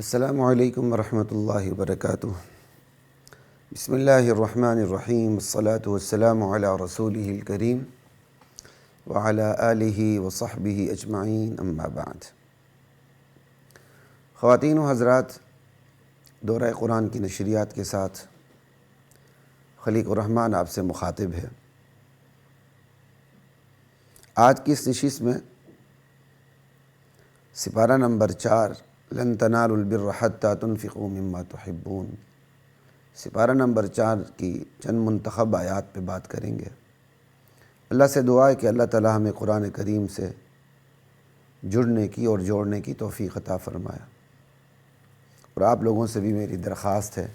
السلام علیکم ورحمۃ اللہ وبرکاتہ۔ بسم اللہ الرحمن الرحیم، والصلاة والسلام علی رسولہ الکریم وعلی آلہ وصحبہ اجمعین، اما بعد۔ خواتین و حضرات، دورہ قرآن کی نشریات کے ساتھ خلیق الرحمن آپ سے مخاطب ہے۔ آج کی اس نشست میں سپارہ نمبر 4 لن تنالوا البر حتى تنفقوا مما تحبون، سپارہ نمبر 4 کی چند منتخب آیات پہ بات کریں گے۔ اللہ سے دعا ہے کہ اللہ تعالی ہمیں قرآن کریم سے جڑنے کی اور جوڑنے کی توفیق عطا فرمایا۔ اور آپ لوگوں سے بھی میری درخواست ہے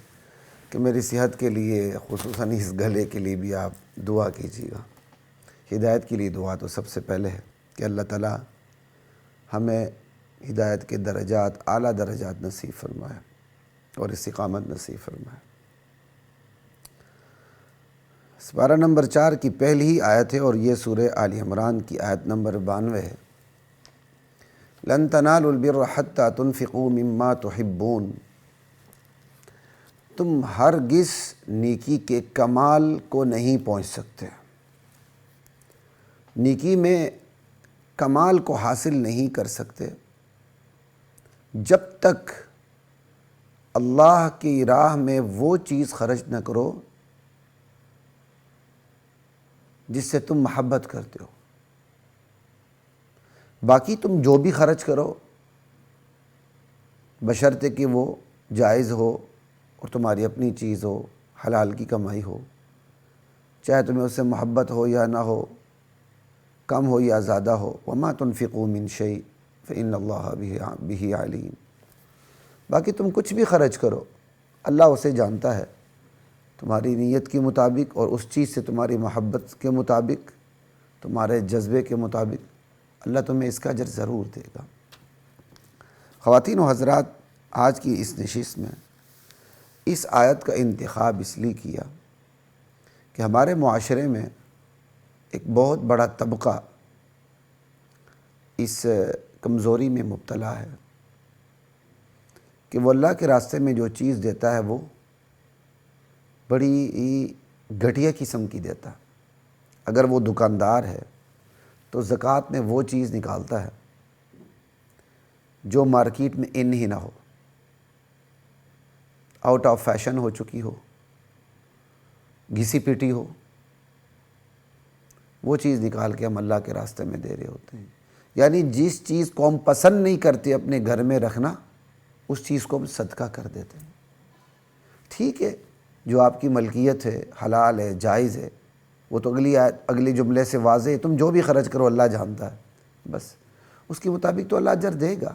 کہ میری صحت کے لیے، خصوصاً اس گلے کے لیے بھی آپ دعا کیجیے گا۔ ہدایت کے لیے دعا تو سب سے پہلے ہے کہ اللہ تعالی ہمیں ہدایت کے درجات، اعلیٰ درجات نصیب فرمائے اور استقامت نصیب فرمائے۔ سپارہ نمبر 4 کی پہلی ہی آیت ہے اور یہ سورہ آل عمران کی آیت نمبر 92 ہے۔ لن تنالوا البر حتى تنفقوا مما تحبون، تم ہرگز نیکی کے کمال کو نہیں پہنچ سکتے، نیکی میں کمال کو حاصل نہیں کر سکتے جب تک اللہ کی راہ میں وہ چیز خرچ نہ کرو جس سے تم محبت کرتے ہو۔ باقی تم جو بھی خرچ کرو بشرطے کہ وہ جائز ہو اور تمہاری اپنی چیز ہو، حلال کی کمائی ہو، چاہے تمہیں اس سے محبت ہو یا نہ ہو، کم ہو یا زیادہ ہو۔ وما تنفقوا من شیء فإن اللہ بہ علیم، باقی تم کچھ بھی خرچ کرو اللہ اسے جانتا ہے، تمہاری نیت کے مطابق اور اس چیز سے تمہاری محبت کے مطابق، تمہارے جذبے کے مطابق اللہ تمہیں اس کا اجر ضرور دے گا۔ خواتین و حضرات، آج کی اس نشست میں اس آیت کا انتخاب اس لیے کیا کہ ہمارے معاشرے میں ایک بہت بڑا طبقہ اس کمزوری میں مبتلا ہے کہ وہ اللہ کے راستے میں جو چیز دیتا ہے وہ بڑی گھٹیا قسم کی دیتا ہے۔ اگر وہ دکاندار ہے تو زکوٰۃ میں وہ چیز نکالتا ہے جو مارکیٹ میں ان ہی نہ ہو، آؤٹ آف فیشن ہو چکی ہو، گھسی پیٹی ہو، وہ چیز نکال کے ہم اللہ کے راستے میں دے رہے ہوتے ہیں۔ یعنی جس چیز کو ہم پسند نہیں کرتے اپنے گھر میں رکھنا، اس چیز کو ہم صدقہ کر دیتے ہیں۔ ٹھیک ہے، جو آپ کی ملکیت ہے، حلال ہے، جائز ہے، وہ تو اگلی جملے سے واضح ہے، تم جو بھی خرچ کرو اللہ جانتا ہے، بس اس کے مطابق تو اللہ اجر دے گا۔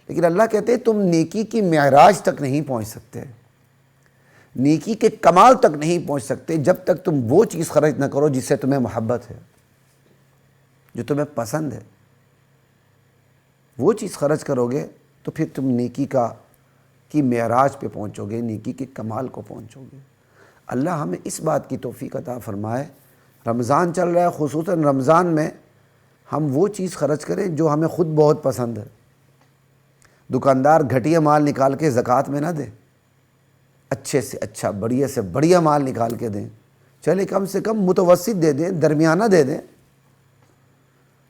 لیکن اللہ کہتے ہیں تم نیکی کی معراج تک نہیں پہنچ سکتے، نیکی کے کمال تک نہیں پہنچ سکتے جب تک تم وہ چیز خرچ نہ کرو جس سے تمہیں محبت ہے، جو تمہیں پسند ہے۔ وہ چیز خرچ کرو گے تو پھر تم نیکی کی معراج پہ پہنچو گے، نیکی کے کمال کو پہنچو گے۔ اللہ ہمیں اس بات کی توفیق عطا فرمائے۔ رمضان چل رہا ہے، خصوصاً رمضان میں ہم وہ چیز خرچ کریں جو ہمیں خود بہت پسند ہے۔ دکاندار گھٹیا مال نکال کے زکوٰۃ میں نہ دے، اچھے سے اچھا، بڑھیا سے بڑھیا مال نکال کے دیں، چلے کم سے کم متوسط دے دیں، درمیانہ دے دیں۔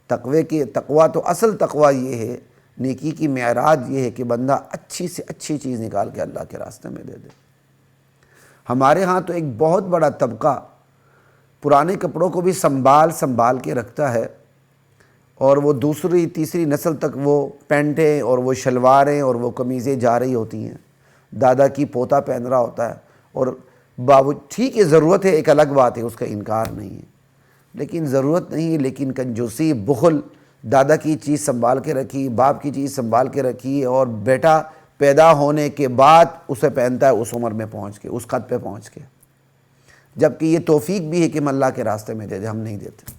تقویٰ تو اصل تقویٰ یہ ہے، نیکی کی معراج یہ ہے کہ بندہ اچھی سے اچھی چیز نکال کے اللہ کے راستے میں دے دے۔ ہمارے ہاں تو ایک بہت بڑا طبقہ پرانے کپڑوں کو بھی سنبھال کے رکھتا ہے، اور وہ دوسری تیسری نسل تک وہ پینٹیں اور وہ شلواریں اور وہ قمیضیں جا رہی ہوتی ہیں، دادا کی پوتا پہن رہا ہوتا ہے، اور ٹھیک ہے ضرورت ہے، ایک الگ بات ہے، اس کا انکار نہیں ہے، لیکن ضرورت نہیں ہے، لیکن کنجوسی، بخل، دادا کی چیز سنبھال کے رکھی، باپ کی چیز سنبھال کے رکھی، اور بیٹا پیدا ہونے کے بعد اسے پہنتا ہے اس عمر میں پہنچ کے، اس قد پہ پہنچ کے، جبکہ یہ توفیق بھی ہے کہ ہم اللہ کے راستے میں دے دیں، ہم نہیں دیتے۔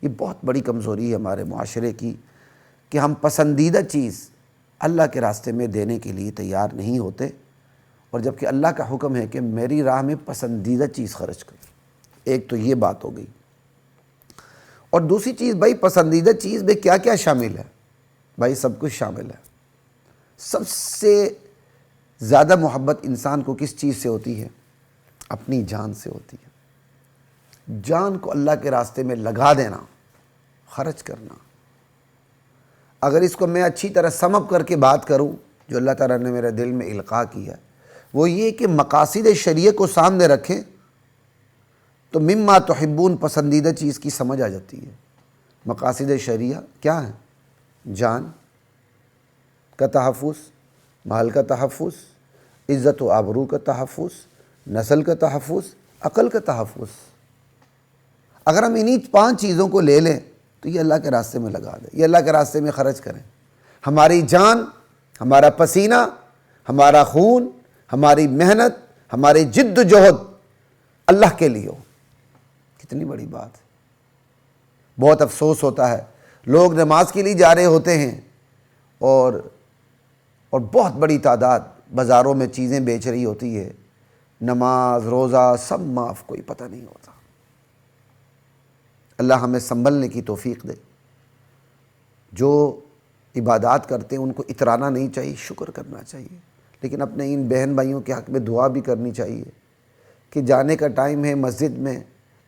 یہ بہت بڑی کمزوری ہے ہمارے معاشرے کی کہ ہم پسندیدہ چیز اللہ کے راستے میں دینے کے لیے تیار نہیں ہوتے، اور جبکہ اللہ کا حکم ہے کہ میری راہ میں پسندیدہ چیز خرچ کرو۔ ایک تو یہ بات ہو گئی، اور دوسری چیز، بھائی پسندیدہ چیز میں کیا کیا شامل ہے؟ بھائی سب کچھ شامل ہے، سب سے زیادہ محبت انسان کو کس چیز سے ہوتی ہے؟ اپنی جان سے ہوتی ہے۔ جان کو اللہ کے راستے میں لگا دینا، خرچ کرنا۔ اگر اس کو میں اچھی طرح سم اپ کر کے بات کروں، جو اللہ تعالیٰ نے میرے دل میں القاء کیا، وہ یہ کہ مقاصد شریعہ کو سامنے رکھیں تو مما تحبون پسندیدہ چیز کی سمجھ آ جاتی ہے۔ مقاصد شریعہ کیا ہیں؟ جان کا تحفظ، مال کا تحفظ، عزت و آبرو کا تحفظ، نسل کا تحفظ، عقل کا تحفظ۔ اگر ہم انہی 5 چیزوں کو لے لیں تو یہ اللہ کے راستے میں لگا دیں، یہ اللہ کے راستے میں خرچ کریں۔ ہماری جان، ہمارا پسینہ، ہمارا خون، ہماری محنت، ہماری جد و جہد اللہ کے لیے ہو۔ کتنی بڑی بات ہے۔ بہت افسوس ہوتا ہے، لوگ نماز کے لیے جا رہے ہوتے ہیں اور بہت بڑی تعداد بازاروں میں چیزیں بیچ رہی ہوتی ہے، نماز روزہ سب معاف، کوئی پتہ نہیں ہوتا۔ اللہ ہمیں سنبھلنے کی توفیق دے۔ جو عبادات کرتے ہیں ان کو اترانا نہیں چاہیے، شکر کرنا چاہیے، لیکن اپنے ان بہن بھائیوں کے حق میں دعا بھی کرنی چاہیے کہ جانے کا ٹائم ہے مسجد میں،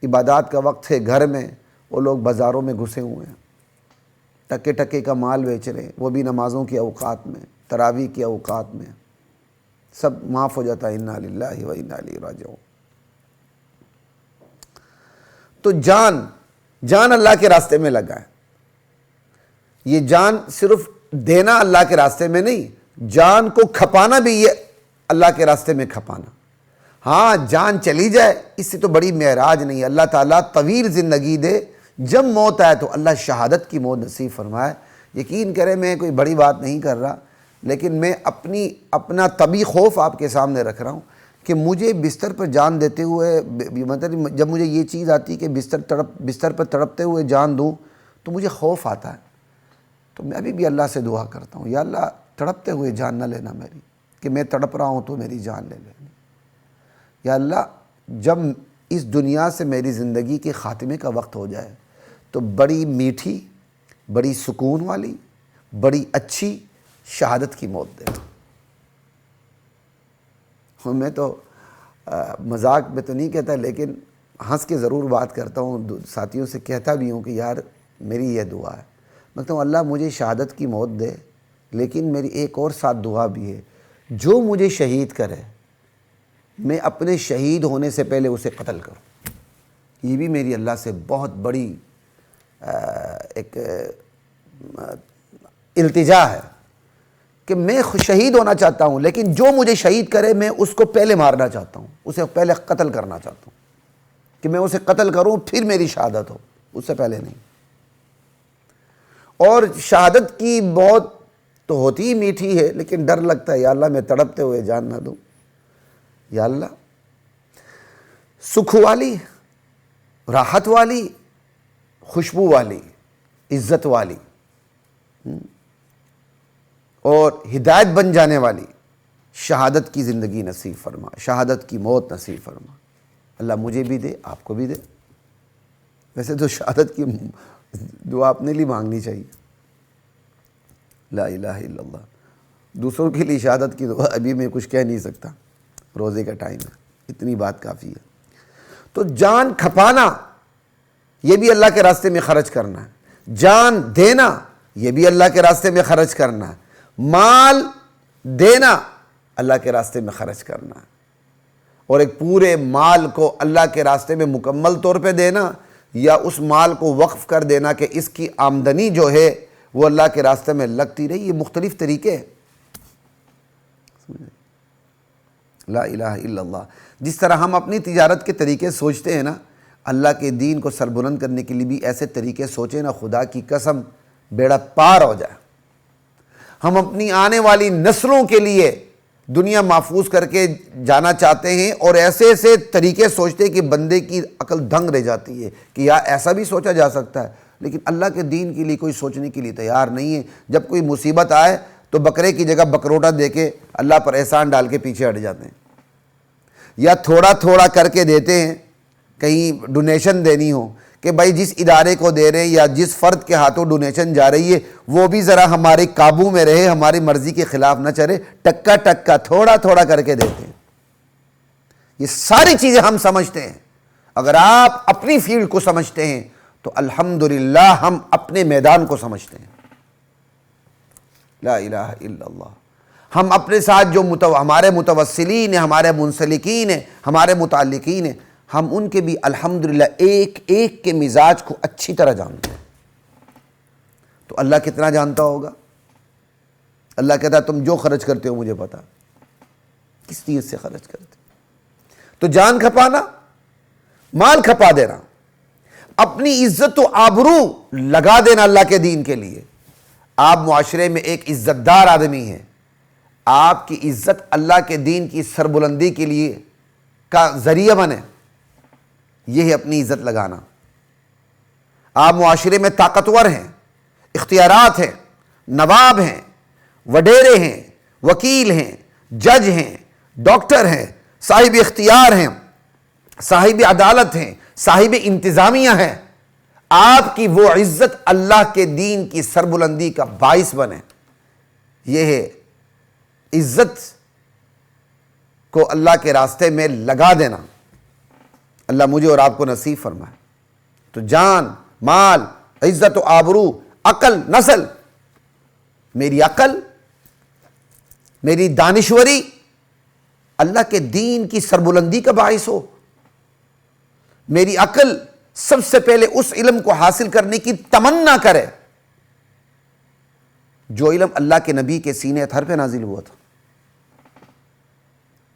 عبادات کا وقت ہے گھر میں، وہ لوگ بازاروں میں گھسے ہوئے ہیں، ٹکے ٹکے کا مال بیچ رہے ہیں، وہ بھی نمازوں کے اوقات میں، تراویح کے اوقات میں، سب معاف ہو جاتا ہے۔ انا للہ و انا الیہ راجعون۔ تو جان اللہ کے راستے میں لگا ہے۔ یہ جان صرف دینا اللہ کے راستے میں نہیں، جان کو کھپانا بھی یہ اللہ کے راستے میں کھپانا۔ ہاں جان چلی جائے اس سے تو بڑی معراج نہیں ہے، اللہ تعالیٰ طویل زندگی دے، جب موت آئے تو اللہ شہادت کی موت نصیب فرمائے۔ یقین کریں میں کوئی بڑی بات نہیں کر رہا، لیکن میں اپنا طبی خوف آپ کے سامنے رکھ رہا ہوں کہ مجھے بستر پر جان دیتے ہوئے، مطلب جب مجھے یہ چیز آتی ہے کہ بستر پر تڑپتے ہوئے جان دوں تو مجھے خوف آتا ہے۔ تو میں ابھی بھی اللہ سے دعا کرتا ہوں، یا اللہ تڑپتے ہوئے جان نہ لینا میری، کہ میں تڑپ رہا ہوں تو میری جان لے لینا۔ یا اللہ جب اس دنیا سے میری زندگی کے خاتمے کا وقت ہو جائے تو بڑی میٹھی، بڑی سکون والی، بڑی اچھی شہادت کی موت دے۔ میں تو مذاق میں تو نہیں کہتا، لیکن ہنس کے ضرور بات کرتا ہوں، ساتھیوں سے کہتا بھی ہوں کہ یار میری یہ دعا ہے، میں کہتا ہوں اللہ مجھے شہادت کی موت دے، لیکن میری ایک اور ساتھ دعا بھی ہے، جو مجھے شہید کرے میں اپنے شہید ہونے سے پہلے اسے قتل کروں۔ یہ بھی میری اللہ سے بہت بڑی ایک التجا ہے کہ میں شہید ہونا چاہتا ہوں، لیکن جو مجھے شہید کرے میں اس کو پہلے مارنا چاہتا ہوں، اسے پہلے قتل کرنا چاہتا ہوں، کہ میں اسے قتل کروں پھر میری شہادت ہو، اس سے پہلے نہیں۔ اور شہادت کی موت تو ہوتی ہی میٹھی ہے، لیکن ڈر لگتا ہے یا اللہ میں تڑپتے ہوئے جان نہ دوں، یا اللہ سکھ والی، راحت والی، خوشبو والی، عزت والی اور ہدایت بن جانے والی شہادت کی زندگی نصیب فرما، شہادت کی موت نصیب فرما۔ اللہ مجھے بھی دے، آپ کو بھی دے۔ ویسے تو شہادت کی دعا اپنے لیے مانگنی چاہیے، لا الہ الا اللہ۔ دوسروں کے لیے شہادت کی دعا ابھی میں کچھ کہہ نہیں سکتا، روزے کا ٹائم ہے، اتنی بات کافی ہے۔ تو جان کھپانا یہ بھی اللہ کے راستے میں خرچ کرنا ہے، جان دینا یہ بھی اللہ کے راستے میں خرچ کرنا ہے، مال دینا اللہ کے راستے میں خرچ کرنا ہے، اور ایک پورے مال کو اللہ کے راستے میں مکمل طور پہ دینا، یا اس مال کو وقف کر دینا کہ اس کی آمدنی جو ہے وہ اللہ کے راستے میں لگتی رہی۔ یہ مختلف طریقے ہیں۔ لا الہ الا اللہ۔ جس طرح ہم اپنی تجارت کے طریقے سوچتے ہیں نا، اللہ کے دین کو سربلند کرنے کے لیے بھی ایسے طریقے سوچیں نا، خدا کی قسم بیڑا پار ہو جائے۔ ہم اپنی آنے والی نسلوں کے لیے دنیا محفوظ کر کے جانا چاہتے ہیں، اور ایسے ایسے طریقے سوچتے ہیں کہ بندے کی عقل دنگ رہ جاتی ہے کہ یار ایسا بھی سوچا جا سکتا ہے، لیکن اللہ کے دین کے لیے کوئی سوچنے کے لیے تیار نہیں ہے۔ جب کوئی مصیبت آئے تو بکرے کی جگہ بکروٹا دے کے اللہ پر احسان ڈال کے پیچھے ہٹ جاتے ہیں، یا تھوڑا تھوڑا کر کے دیتے ہیں، کہیں ڈونیشن دینی ہو، کہ بھائی جس ادارے کو دے رہے ہیں یا جس فرد کے ہاتھوں ڈونیشن جا رہی ہے وہ بھی ذرا ہمارے قابو میں رہے، ہماری مرضی کے خلاف نہ چلے، ٹکا ٹکا تھوڑا تھوڑا کر کے دیتے ہیں۔ یہ ساری چیزیں ہم سمجھتے ہیں۔ اگر آپ اپنی فیلڈ کو سمجھتے ہیں تو الحمدللہ ہم اپنے میدان کو سمجھتے ہیں۔ لا الہ الا اللہ۔ ہم اپنے ساتھ جو ہمارے متوسلین ہیں، ہمارے منسلکین ہیں، ہمارے متعلقین ہیں، ہم ان کے بھی الحمدللہ ایک ایک کے مزاج کو اچھی طرح جانتے ہیں۔ تو اللہ کتنا جانتا ہوگا؟ اللہ کہتا ہے تم جو خرچ کرتے ہو مجھے پتا، کس نیت سے خرچ کرتے۔ تو جان کھپانا، مال کھپا دینا، اپنی عزت و آبرو لگا دینا اللہ کے دین کے لیے۔ آپ معاشرے میں ایک عزت دار آدمی ہیں، آپ کی عزت اللہ کے دین کی سربلندی کے لیے کا ذریعہ بنے، یہ ہے اپنی عزت لگانا۔ آپ معاشرے میں طاقتور ہیں، اختیارات ہیں، نواب ہیں، وڈیرے ہیں، وکیل ہیں، جج ہیں، ڈاکٹر ہیں، صاحب اختیار ہیں، صاحب عدالت ہیں، صاحب انتظامیہ ہیں، آپ کی وہ عزت اللہ کے دین کی سربلندی کا باعث بنے۔ یہ ہے عزت کو اللہ کے راستے میں لگا دینا۔ اللہ مجھے اور آپ کو نصیب فرمائے۔ تو جان، مال، عزت و آبرو، عقل، نسل، میری عقل، میری دانشوری اللہ کے دین کی سربلندی کا باعث ہو۔ میری عقل سب سے پہلے اس علم کو حاصل کرنے کی تمنا کرے جو علم اللہ کے نبی کے سینے اطہر پہ نازل ہوا تھا۔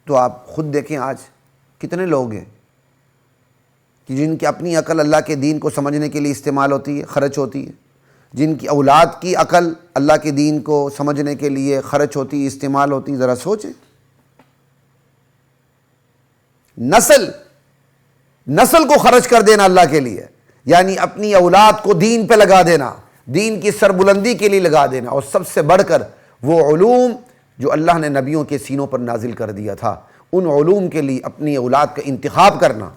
تو آپ خود دیکھیں آج کتنے لوگ ہیں کہ جن کی اپنی عقل اللہ کے دین کو سمجھنے کے لیے استعمال ہوتی ہے، خرچ ہوتی ہے، جن کی اولاد کی عقل اللہ کے دین کو سمجھنے کے لیے خرچ ہوتی ہے، استعمال ہوتی ہے۔ ذرا سوچیں، نسل کو خرچ کر دینا اللہ کے لیے، یعنی اپنی اولاد کو دین پہ لگا دینا، دین کی سربلندی کے لیے لگا دینا، اور سب سے بڑھ کر وہ علوم جو اللہ نے نبیوں کے سینوں پر نازل کر دیا تھا، ان علوم کے لیے اپنی اولاد کا انتخاب کرنا،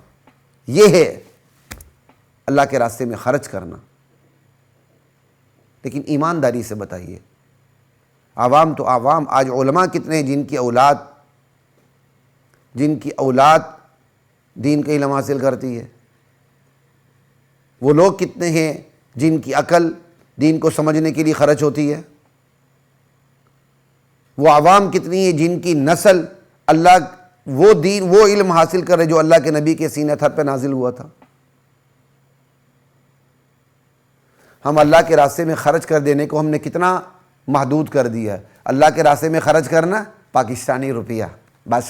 یہ ہے اللہ کے راستے میں خرچ کرنا۔ لیکن ایمانداری سے بتائیے، عوام تو عوام، آج علماء کتنے ہیں جن کی اولاد دین کا علم حاصل کرتی ہے؟ وہ لوگ کتنے ہیں جن کی عقل دین کو سمجھنے کے لیے خرچ ہوتی ہے؟ وہ عوام کتنی ہے جن کی نسل وہ علم حاصل کر رہے جو اللہ کے نبی کے سینے اطہر پہ نازل ہوا تھا؟ ہم اللہ کے راستے میں خرچ کر دینے کو ہم نے کتنا محدود کر دیا ہے۔ اللہ کے راستے میں خرچ کرنا پاکستانی روپیہ، بس۔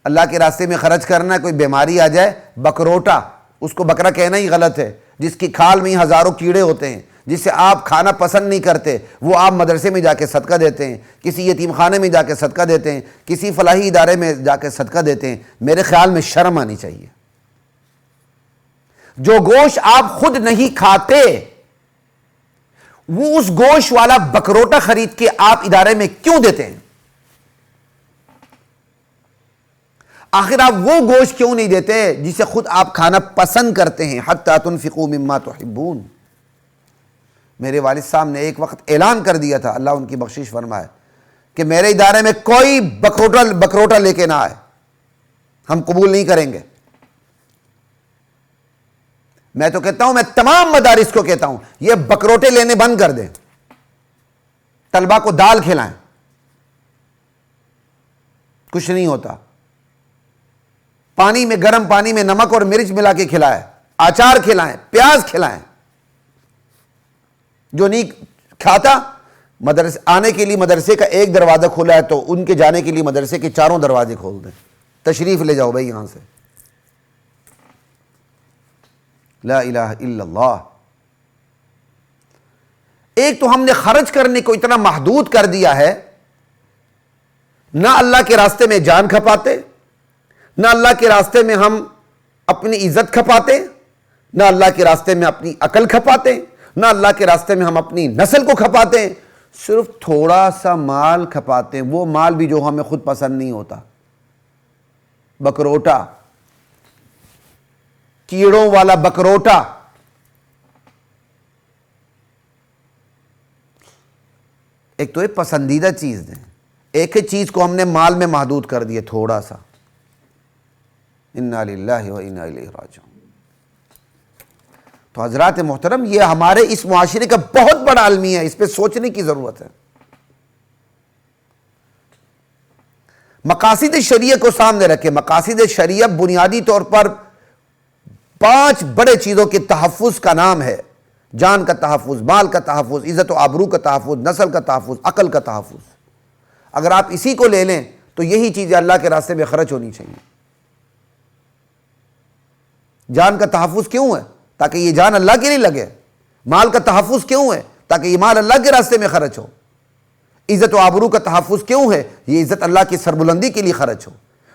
اللہ کے راستے میں خرچ کرنا، کوئی بیماری آ جائے، بکروٹا، اس کو بکرا کہنا ہی غلط ہے، جس کی کھال میں ہی ہزاروں کیڑے ہوتے ہیں، جسے آپ کھانا پسند نہیں کرتے، وہ آپ مدرسے میں جا کے صدقہ دیتے ہیں، کسی یتیم خانے میں جا کے صدقہ دیتے ہیں، کسی فلاحی ادارے میں جا کے صدقہ دیتے ہیں۔ میرے خیال میں شرم آنی چاہیے۔ جو گوشت آپ خود نہیں کھاتے، وہ اس گوشت والا بکروٹا خرید کے آپ ادارے میں کیوں دیتے ہیں؟ آخر آپ وہ گوشت کیوں نہیں دیتے جسے خود آپ کھانا پسند کرتے ہیں؟ حتی تنفقوا مما تحبون۔ میرے والد صاحب نے ایک وقت اعلان کر دیا تھا، اللہ ان کی بخشش فرمائے، کہ میرے ادارے میں کوئی بکروٹا لے کے نہ آئے، ہم قبول نہیں کریں گے۔ میں تو کہتا ہوں، میں تمام مدارس کو کہتا ہوں، یہ بکروٹے لینے بند کر دیں، طلبہ کو دال کھلائیں، کچھ نہیں ہوتا۔ پانی میں، گرم پانی میں نمک اور مرچ ملا کے کھلائیں، اچار کھلائیں، پیاز کھلائیں۔ جو نہیں کھاتا، مدرسے آنے کے لیے مدرسے کا ایک دروازہ کھولا ہے تو ان کے جانے کے لیے مدرسے کے چاروں دروازے کھول دیں، تشریف لے جاؤ بھائی یہاں سے۔ لا الہ الا اللہ۔ ایک تو ہم نے خرچ کرنے کو اتنا محدود کر دیا ہے، نہ اللہ کے راستے میں جان کھپاتے، نہ اللہ کے راستے میں ہم اپنی عزت کھپاتے، نہ اللہ کے راستے میں اپنی عقل کھپاتے، نہ اللہ کے راستے میں ہم اپنی نسل کو کھپاتے ہیں، صرف تھوڑا سا مال کھپاتے ہیں، وہ مال بھی جو ہمیں خود پسند نہیں ہوتا، بکروٹا۔ کیڑوں والا بکروٹا، ایک تو یہ پسندیدہ چیز دیں، ایک ہی چیز کو ہم نے مال میں محدود کر دیا تھوڑا سا. انا للہ و انا الیہ راجعون. تو حضرات محترم، یہ ہمارے اس معاشرے کا بہت بڑا المیہ ہے، اس پہ سوچنے کی ضرورت ہے. مقاصد شریعہ کو سامنے رکھے. مقاصد شریعہ بنیادی طور پر 5 بڑے چیزوں کے تحفظ کا نام ہے: جان کا تحفظ، مال کا تحفظ، عزت و آبرو کا تحفظ، نسل کا تحفظ، عقل کا تحفظ. اگر آپ اسی کو لے لیں تو یہی چیزیں اللہ کے راستے میں خرچ ہونی چاہیے. جان کا تحفظ کیوں ہے؟ تاکہ یہ جان اللہ کے لیے لگے. مال کا تحفظ کیوں ہے؟ تاکہ یہ مال اللہ کے راستے میں خرچ ہو. عزت و آبرو کا تحفظ کیوں ہے؟ یہ عزت اللہ کی سربلندی کے لیے خرچ ہو.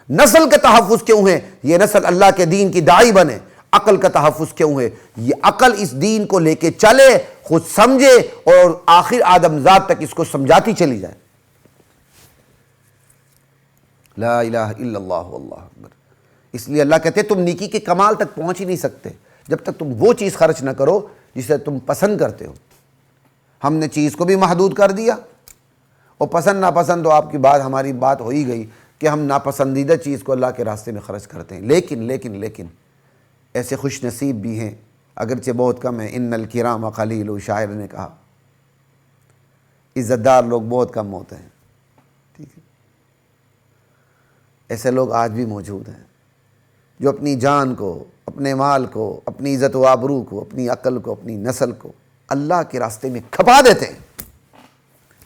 نسل کا تحفظ کیوں ہے؟ یہ نسل اللہ کے دین کی داعی بنے. عقل کا تحفظ کیوں ہے؟ یہ عقل اس دین کو لے کے چلے، خود سمجھے اور آخر آدم ذات تک اس کو سمجھاتی چلی جائے. لا الہ الا اللہ واللہ اکبر. اس لیے اللہ کہتے ہیں تم نیکی کے کمال تک پہنچ ہی نہیں سکتے جب تک تم وہ چیز خرچ نہ کرو جسے تم پسند کرتے ہو. ہم نے چیز کو بھی محدود کر دیا، اور پسند ناپسند تو آپ کی بات، ہماری بات ہو ہی گئی کہ ہم ناپسندیدہ چیز کو اللہ کے راستے میں خرچ کرتے ہیں. لیکن ایسے خوش نصیب بھی ہیں، اگرچہ بہت کم ہیں. ان الکرام قلیل، شاعر نے کہا، عزت دار لوگ بہت کم ہوتے ہیں. ٹھیک ہے، ایسے لوگ آج بھی موجود ہیں جو اپنی جان کو، اپنے مال کو، اپنی عزت و آبرو کو، اپنی عقل کو، اپنی نسل کو اللہ کے راستے میں کھپا دیتے ہیں.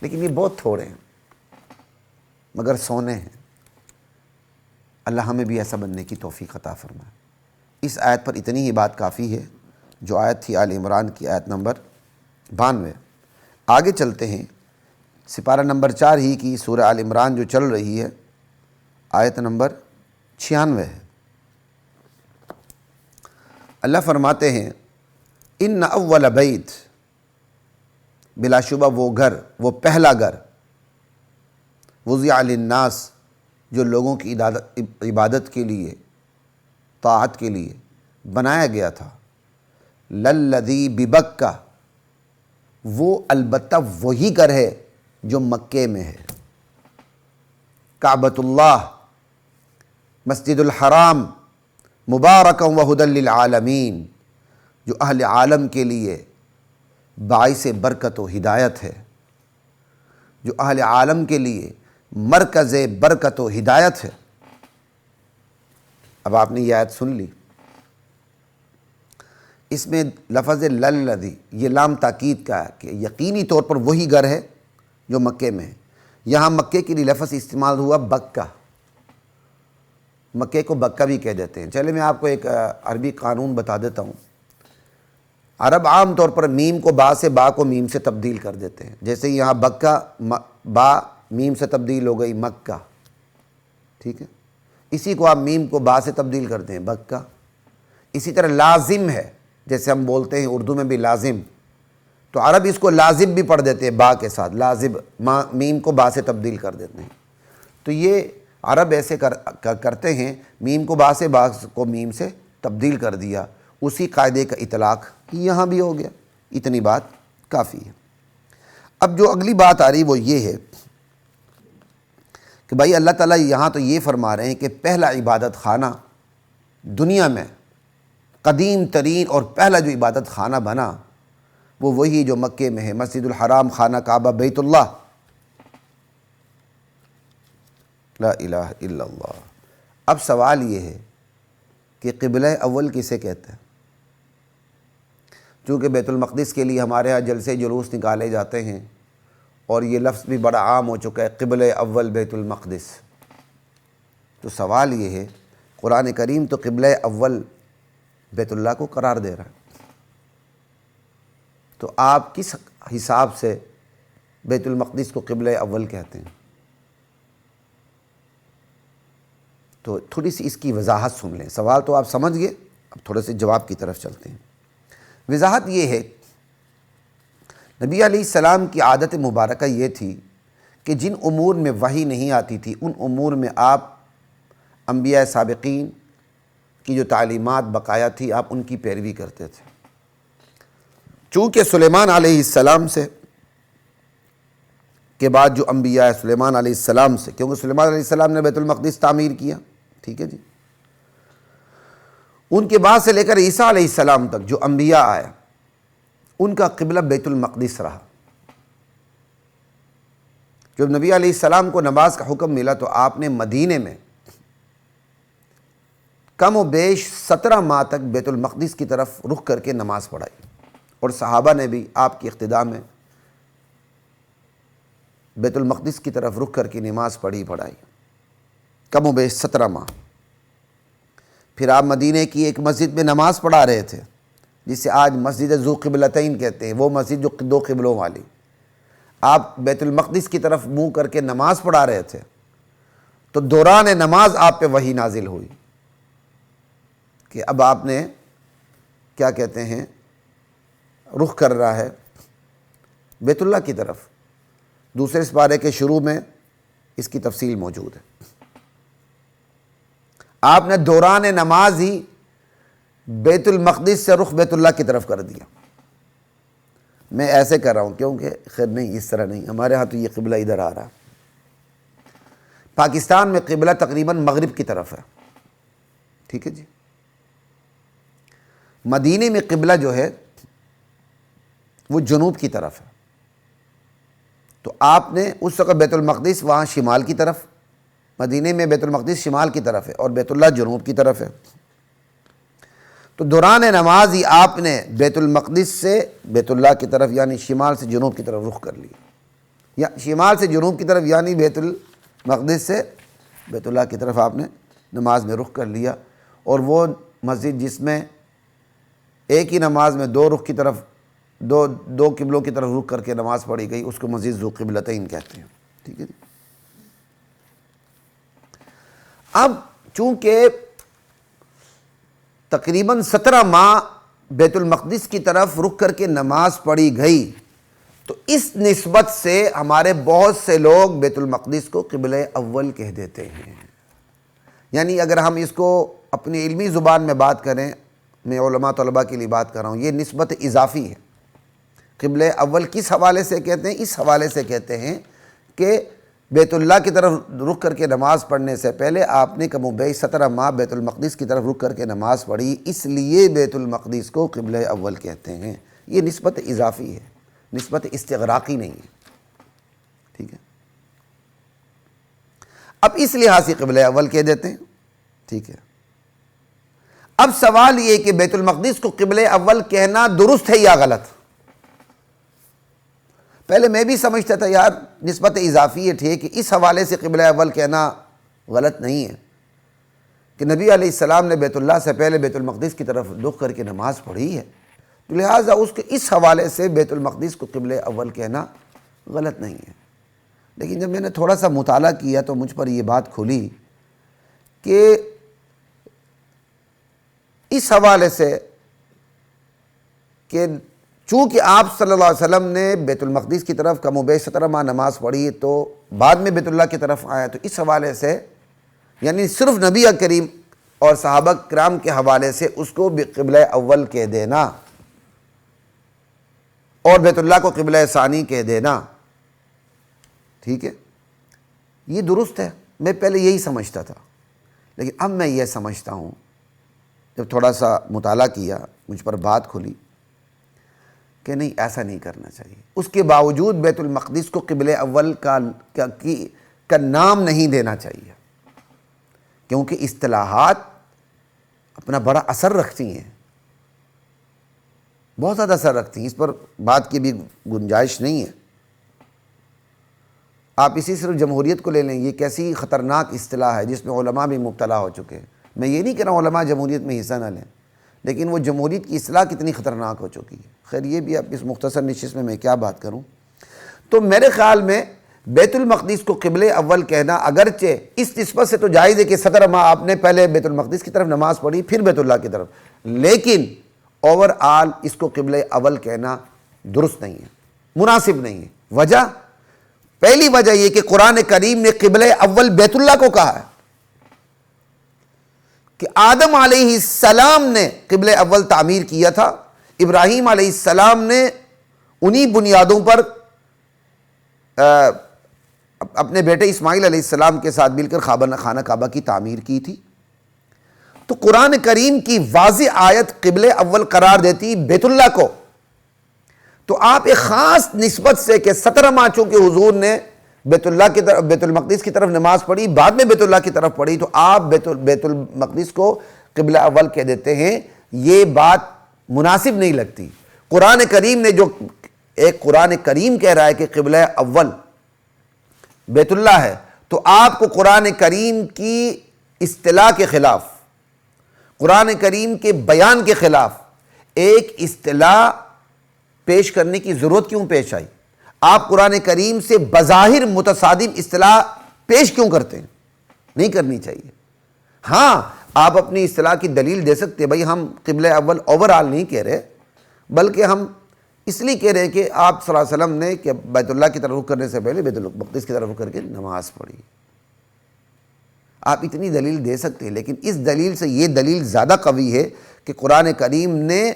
لیکن یہ بہت تھوڑے ہیں مگر سونے ہیں. اللہ ہمیں بھی ایسا بننے کی توفیق عطا فرمائے. اس آیت پر اتنی ہی بات کافی ہے، جو آیت تھی آل عمران کی آیت نمبر 92. آگے چلتے ہیں. سپارہ نمبر 4 ہی کی سورہ آل عمران جو چل رہی ہے، آیت نمبر 96 ہے. اللہ فرماتے ہیں ان اول بیت، بلا شبہ وہ گھر، وہ پہلا گھر، وضع للناس، جو لوگوں کی عبادت کے لیے، طاعت کے لیے بنایا گیا تھا، للذی ببکہ، وہ البتہ وہی گھر ہے جو مکے میں ہے. کعبۃ اللہ، مسجد الحرام، مبارکا وہدی للعالمین، جو اہل عالم کے لیے باعث برکت و ہدایت ہے، جو اہل عالم کے لیے مرکز برکت و ہدایت ہے. اب آپ نے یہ آیت سن لی، اس میں لفظ للذی، یہ لام تاکید کا ہے کہ یقینی طور پر وہی گھر ہے جو مکے میں ہے. یہاں مکے کے لیے لفظ استعمال ہوا بکہ. مکے کو بکہ بھی کہہ دیتے ہیں. چلے میں آپ کو ایک عربی قانون بتا دیتا ہوں. عرب عام طور پر میم کو با سے، با کو میم سے تبدیل کر دیتے ہیں. جیسے یہاں بکہ، با میم سے تبدیل ہو گئی مکہ. ٹھیک ہے، اسی کو آپ میم کو با سے تبدیل کرتے ہیں بکہ. اسی طرح لازم ہے، جیسے ہم بولتے ہیں اردو میں بھی لازم، تو عرب اس کو لازم بھی پڑھ دیتے ہیں با کے ساتھ. لازم، میم کو با سے تبدیل کر دیتے ہیں. تو یہ عرب ایسے کرتے ہیں، میم کو با سے، با کو میم سے تبدیل کر دیا. اسی قاعدے کا اطلاق یہاں بھی ہو گیا. اتنی بات کافی ہے. اب جو اگلی بات آ رہی وہ یہ ہے کہ بھائی اللہ تعالیٰ یہاں تو یہ فرما رہے ہیں کہ پہلا عبادت خانہ دنیا میں، قدیم ترین اور پہلا جو عبادت خانہ بنا وہ وہی جو مکے میں ہے، مسجد الحرام، خانہ کعبہ، بیت اللہ. لا الہ الا اللہ. اب سوال یہ ہے کہ قبلہ اول کسے کہتے ہیں؟ چونکہ بیت المقدس کے لیے ہمارے ہاں جلسے جلوس نکالے جاتے ہیں اور یہ لفظ بھی بڑا عام ہو چکا ہے، قبلہ اول بیت المقدس. تو سوال یہ ہے، قرآن کریم تو قبلہ اول بیت اللہ کو قرار دے رہا ہے، تو آپ کس حساب سے بیت المقدس کو قبلہ اول کہتے ہیں؟ تو تھوڑی سی اس کی وضاحت سن لیں. سوال تو آپ سمجھ گئے، اب تھوڑے سے جواب کی طرف چلتے ہیں. وضاحت یہ ہے، نبی علیہ السلام کی عادت مبارکہ یہ تھی کہ جن امور میں وحی نہیں آتی تھی ان امور میں آپ انبیاء سابقین کی جو تعلیمات بقایا تھی آپ ان کی پیروی کرتے تھے۔ چونکہ سلیمان علیہ السلام سے کے بعد جو انبیاء ہے، سلیمان علیہ السلام سے، کیونکہ سلیمان علیہ السلام نے بیت المقدس تعمیر کیا، ٹھیک ہے جی، ان کے بعد سے لے کر عیسیٰ علیہ السلام تک جو انبیاء آئے ان کا قبلہ بیت المقدس رہا۔ جب نبی علیہ السلام کو نماز کا حکم ملا تو آپ نے مدینے میں کم و بیش 17 ماہ تک بیت المقدس کی طرف رخ کر کے نماز پڑھائی، اور صحابہ نے بھی آپ کی اقتداء میں بیت المقدس کی طرف رخ کر کے نماز پڑھائی کم و بیش 17 ماہ۔ پھر آپ مدینے کی ایک مسجد میں نماز پڑھا رہے تھے جسے آج مسجد ذو قبلتین کہتے ہیں، وہ مسجد جو 2 قبلوں والی۔ آپ بیت المقدس کی طرف منہ کر کے نماز پڑھا رہے تھے تو دوران نماز آپ پہ وحی نازل ہوئی کہ اب آپ نے کیا کہتے ہیں رخ کر رہا ہے بیت اللہ کی طرف۔ دوسرے سپارے کے شروع میں اس کی تفصیل موجود ہے۔ آپ نے دوران نماز ہی بیت المقدس سے رخ بیت اللہ کی طرف کر دیا۔ میں ایسے کر رہا ہوں کیونکہ خیر نہیں، اس طرح نہیں، ہمارے ہاں تو یہ قبلہ ادھر آ رہا۔ پاکستان میں قبلہ تقریباً مغرب کی طرف ہے، ٹھیک ہے جی۔ مدینے میں قبلہ جو ہے وہ جنوب کی طرف ہے، تو آپ نے اس وقت بیت المقدس وہاں شمال کی طرف، مدینے میں بیت المقدس شمال کی طرف ہے اور بیت اللہ جنوب کی طرف ہے، تو دوران نماز ہی آپ نے بیت المقدس سے بیت اللہ کی طرف یعنی شمال سے جنوب کی طرف رخ کر لیا، یا شمال سے جنوب کی طرف یعنی بیت المقدس سے بیت اللہ کی طرف آپ نے نماز میں رخ کر لیا۔ اور وہ مسجد جس میں ایک ہی نماز میں 2 رخ کی طرف دو قبلوں کی طرف رخ کر کے نماز پڑھی گئی اس کو مسجد ذو قبلتین کہتے ہیں، ٹھیک ہے جی۔ اب چونکہ تقریباً 17 ماہ بیت المقدس کی طرف رخ کر کے نماز پڑھی گئی تو اس نسبت سے ہمارے بہت سے لوگ بیت المقدس کو قبلہ اول کہہ دیتے ہیں۔ یعنی اگر ہم اس کو اپنی علمی زبان میں بات کریں، میں علماء طلباء کے لیے بات کر رہا ہوں، یہ نسبت اضافی ہے۔ قبلہ اول کس حوالے سے کہتے ہیں؟ اس حوالے سے کہتے ہیں کہ بیت اللہ کی طرف رخ کر کے نماز پڑھنے سے پہلے آپ نے کم و بیش 17 ماہ بیت المقدس کی طرف رخ کر کے نماز پڑھی، اس لیے بیت المقدس کو قبلہ اول کہتے ہیں۔ یہ نسبت اضافی ہے، نسبت استغراقی نہیں ہے، ٹھیک ہے۔ اب اس لحاظ سے قبلہ اول کہہ دیتے ہیں، ٹھیک ہے۔ اب سوال یہ کہ بیت المقدس کو قبلہ اول کہنا درست ہے یا غلط؟ پہلے میں بھی سمجھتا تھا یار نسبت اضافی ہے، ٹھیک ہے، اس حوالے سے قبلہ اول کہنا غلط نہیں ہے کہ نبی علیہ السلام نے بیت اللہ سے پہلے بیت المقدس کی طرف رخ کر کے نماز پڑھی ہے، تو لہٰذا اس حوالے سے بیت المقدس کو قبلہ اول کہنا غلط نہیں ہے۔ لیکن جب میں نے تھوڑا سا مطالعہ کیا تو مجھ پر یہ بات کھلی کہ اس حوالے سے کہ چونکہ آپ صلی اللہ علیہ وسلم نے بیت المقدس کی طرف کم و بیش 17 ماہ نماز پڑھی تو بعد میں بیت اللہ کی طرف آیا، تو اس حوالے سے یعنی صرف نبی کریم اور صحابہ کرام کے حوالے سے اس کو بھی قبلہ اول کہہ دینا اور بیت اللہ کو قبلہ ثانی کہہ دینا، ٹھیک ہے، یہ درست ہے۔ میں پہلے یہی سمجھتا تھا، لیکن اب میں یہ سمجھتا ہوں جب تھوڑا سا مطالعہ کیا مجھ پر بات کھلی کہ نہیں، ایسا نہیں کرنا چاہیے۔ اس کے باوجود بیت المقدس کو قبلہ اول کا نام نہیں دینا چاہیے، کیونکہ اصطلاحات اپنا بڑا اثر رکھتی ہیں، بہت زیادہ اثر رکھتی ہیں، اس پر بات کی بھی گنجائش نہیں ہے۔ آپ اسی صرف جمہوریت کو لے لیں، یہ کیسی خطرناک اصطلاح ہے جس میں علماء بھی مبتلا ہو چکے ہیں۔ میں یہ نہیں کہہ رہا ہوں علماء جمہوریت میں حصہ نہ لیں، لیکن وہ جمہوریت کی اصطلاح کتنی خطرناک ہو چکی ہے۔ خیر یہ بھی اب اس مختصر نشست میں کیا بات کروں۔ تو میرے خیال میں بیت المقدس کو قبلہ اول کہنا اگرچہ اس نسبت سے تو جائز ہے کہ 17 ماہ آپ نے پہلے بیت المقدس کی طرف نماز پڑھی پھر بیت اللہ کی طرف، لیکن اوور آل اس کو قبلہ اول کہنا درست نہیں ہے، مناسب نہیں ہے۔ وجہ، پہلی وجہ یہ کہ قرآن کریم نے قبلہ اول بیت اللہ کو کہا ہے۔ کہ آدم علیہ السلام نے قبلہ اول تعمیر کیا تھا، ابراہیم علیہ السلام نے انہی بنیادوں پر اپنے بیٹے اسماعیل علیہ السلام کے ساتھ مل کر خانہ کعبہ کی تعمیر کی تھی۔ تو قرآن کریم کی واضح آیت قبلہ اول قرار دیتی بیت اللہ کو، تو آپ ایک خاص نسبت سے کہ 17 ماہ چونکہ حضور نے بیت اللہ کی طرف، بیت المقدس کی طرف نماز پڑھی، بعد میں بیت اللہ کی طرف پڑھی، تو آپ بیت المقدس کو قبلہ اول کہہ دیتے ہیں، یہ بات مناسب نہیں لگتی۔ قرآن کریم نے جو ایک قرآن کریم کہہ رہا ہے کہ قبلہ اول بیت اللہ ہے، تو آپ کو قرآن کریم کی اصطلاح کے خلاف، قرآن کریم کے بیان کے خلاف ایک اصطلاح پیش کرنے کی ضرورت کیوں پیش آئی؟ آپ قرآن کریم سے بظاہر متصادم اصطلاح پیش کیوں کرتے ہیں؟ نہیں کرنی چاہیے۔ ہاں آپ اپنی اصطلاح کی دلیل دے سکتے ہیں، بھائی ہم قبلہ اول اوورآل نہیں کہہ رہے، بلکہ ہم اس لیے کہہ رہے ہیں کہ آپ صلی اللہ علیہ وسلم نے کہ بیت اللہ کی طرف رخ کرنے سے پہلے بیت المقدس کی طرف رخ کر کے نماز پڑھی۔ آپ اتنی دلیل دے سکتے ہیں، لیکن اس دلیل سے یہ دلیل زیادہ قوی ہے کہ قرآن کریم نے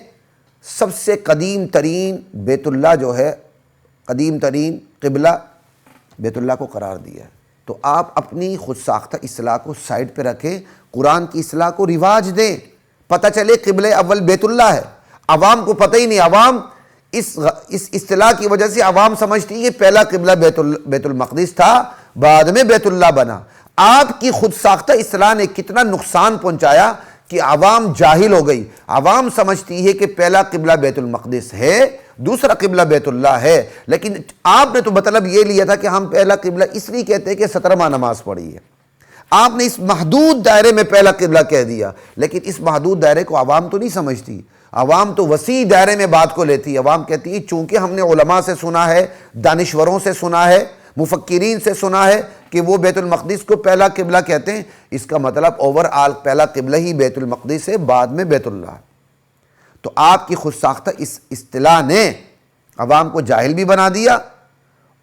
سب سے قدیم ترین بیت اللہ جو ہے، قدیم ترین قبلہ بیت اللہ کو قرار دیا ہے۔ تو آپ اپنی خود ساختہ اصطلاح کو سائڈ پہ رکھیں، قرآن کی اصطلاح کو رواج دیں، پتہ چلے قبلہ اول بیت اللہ ہے۔ عوام کو پتہ ہی نہیں، عوام اس اصطلاح کی وجہ سے عوام سمجھتی ہے کہ پہلا قبلہ بیت المقدس تھا، بعد میں بیت اللہ بنا۔ آپ کی خود ساختہ اصطلاح نے کتنا نقصان پہنچایا کہ عوام جاہل ہو گئی، عوام سمجھتی ہے کہ پہلا قبلہ بیت المقدس ہے، دوسرا قبلہ بیت اللہ ہے، لیکن آپ نے تو مطلب یہ لیا تھا کہ ہم پہلا قبلہ اس لیے کہتے ہیں کہ 17 ماہ نماز پڑھی ہے۔ آپ نے اس محدود دائرے میں پہلا قبلہ کہہ دیا، لیکن اس محدود دائرے کو عوام تو نہیں سمجھتی، عوام تو وسیع دائرے میں بات کو لیتی ہے۔ عوام کہتی ہے چونکہ ہم نے علماء سے سنا ہے، دانشوروں سے سنا ہے، مفکرین سے سنا ہے کہ وہ بیت المقدس کو پہلا قبلہ کہتے ہیں، اس کا مطلب اوورآل پہلا قبلہ ہی بیت المقدس ہے، بعد میں بیت اللہ ہے۔ تو آپ کی خود ساختہ اس اصطلاح نے عوام کو جاہل بھی بنا دیا،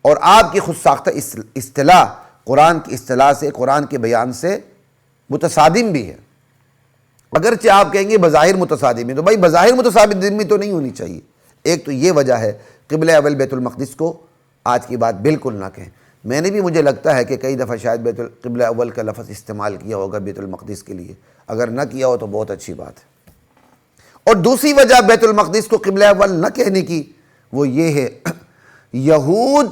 اور آپ کی خود ساختہ اصطلاح قرآن کی اصطلاح سے، قرآن کے بیان سے متصادم بھی ہے۔ اگرچہ آپ کہیں گے بظاہر متصادم ہے، تو بھائی بظاہر متصادم تو نہیں ہونی چاہیے۔ ایک تو یہ وجہ ہے قبلہ اول بیت المقدس کو آج کی بات بالکل نہ کہیں۔ میں نے بھی، مجھے لگتا ہے کہ کئی دفعہ شاید قبلہ اول کا لفظ استعمال کیا ہوگا بیت المقدس کے لیے، اگر نہ کیا ہو تو بہت اچھی بات ہے۔ اور دوسری وجہ بیت المقدس کو قبلہ اول نہ کہنے کی وہ یہ ہے، یہود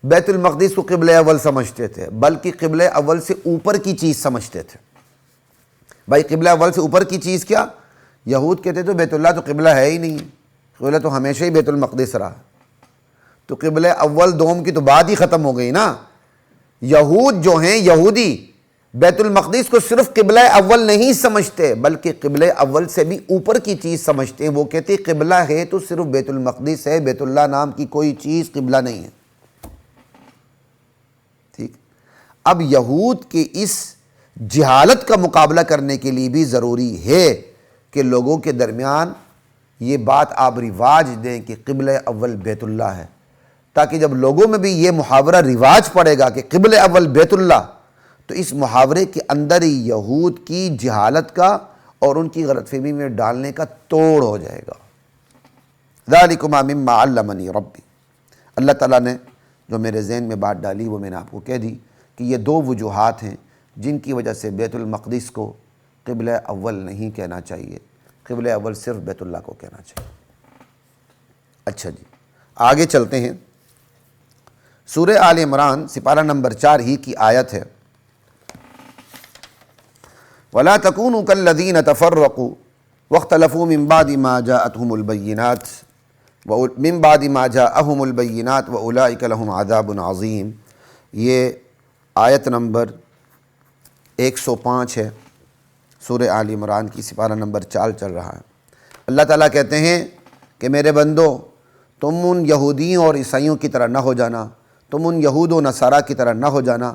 بیت المقدس کو قبلہ اول سمجھتے تھے، بلکہ قبلہ اول سے اوپر کی چیز سمجھتے تھے۔ بھائی قبلہ اول سے اوپر کی چیز کیا؟ یہود کہتے تو بیت اللہ تو قبلہ ہے ہی نہیں، قبلہ تو ہمیشہ ہی بیت المقدس رہا، تو قبلہ اول دوم کی تو بات ہی ختم ہو گئی نا۔ یہود جو ہیں، یہودی بیت المقدس کو صرف قبلہ اول نہیں سمجھتے، بلکہ قبلہ اول سے بھی اوپر کی چیز سمجھتے ہیں۔ وہ کہتے ہیں قبلہ ہے تو صرف بیت المقدس ہے، بیت اللہ نام کی کوئی چیز قبلہ نہیں ہے۔ ٹھیک، اب یہود کے اس جہالت کا مقابلہ کرنے کے لیے بھی ضروری ہے کہ لوگوں کے درمیان یہ بات آپ رواج دیں کہ قبلہ اول بیت اللہ ہے، تاکہ جب لوگوں میں بھی یہ محاورہ رواج پڑے گا کہ قبلہ اول بیت اللہ، تو اس محاورے کے اندر ہی یہود کی جہالت کا اور ان کی غلط فہمی میں ڈالنے کا توڑ ہو جائے گا۔ ذالکما مما علمنی ربی، اللہ تعالیٰ نے جو میرے ذہن میں بات ڈالی وہ میں نے آپ کو کہہ دی کہ یہ دو وجوہات ہیں جن کی وجہ سے بیت المقدس کو قبلہ اول نہیں کہنا چاہیے، قبلہ اول صرف بیت اللہ کو کہنا چاہیے۔ اچھا جی، آگے چلتے ہیں۔ سورہ آل عمران سپارہ نمبر 4 ہی کی آیت ہے، وَلَا تَكُونُوا كَالَّذِينَ تَفَرَّقُوا وَاخْتَلَفُوا مِن بَعْدِ مَا جَاءَتْهُمُ الْبَيِّنَاتُ وَأُولَٰئِكَ لَهُمْ عَذَابٌ عَظِيمٌ۔ یہ آیت نمبر 105 ہے، سورہ آل عمران کی سپارہ نمبر 4 چل رہا ہے۔ اللہ تعالیٰ کہتے ہیں کہ میرے بندو، تم ان یہودیوں اور عیسائیوں کی طرح نہ ہو جانا، تم ان یہود و نصارہ کی طرح نہ ہو جانا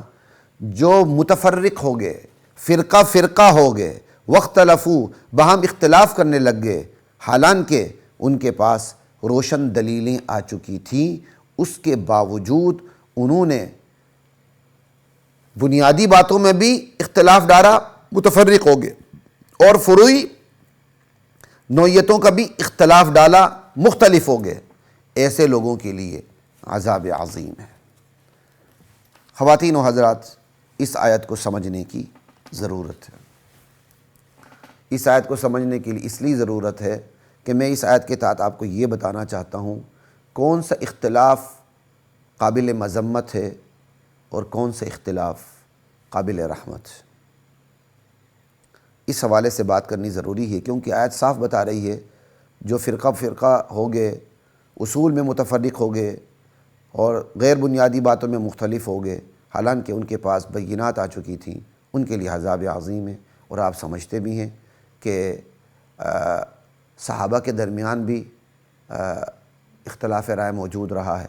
جو متفرق ہو گئے، فرقہ فرقہ ہو گئے، واختلفوا، باہم اختلاف کرنے لگ گئے، حالانکہ ان کے پاس روشن دلیلیں آ چکی تھیں، اس کے باوجود انہوں نے بنیادی باتوں میں بھی اختلاف ڈالا، متفرق ہو گئے، اور فروعی نوعیتوں کا بھی اختلاف ڈالا، مختلف ہو گئے، ایسے لوگوں کے لیے عذاب عظیم ہے۔ خواتین و حضرات، اس آیت کو سمجھنے کی ضرورت ہے۔ اس آیت کو سمجھنے کے لیے اس لیے ضرورت ہے کہ میں اس آیت کے تحت آپ کو یہ بتانا چاہتا ہوں کون سا اختلاف قابل مذمت ہے اور کون سا اختلاف قابل رحمت ہے۔ اس حوالے سے بات کرنی ضروری ہے کیونکہ آیت صاف بتا رہی ہے جو فرقہ ہو گئے، اصول میں متفرق ہو گئے اور غیر بنیادی باتوں میں مختلف ہو گئے، حالانکہ ان کے پاس بینات آ چکی تھیں، ان کے لیے عذاب عظیم ہے۔ اور آپ سمجھتے بھی ہیں کہ صحابہ کے درمیان بھی اختلاف رائے موجود رہا ہے،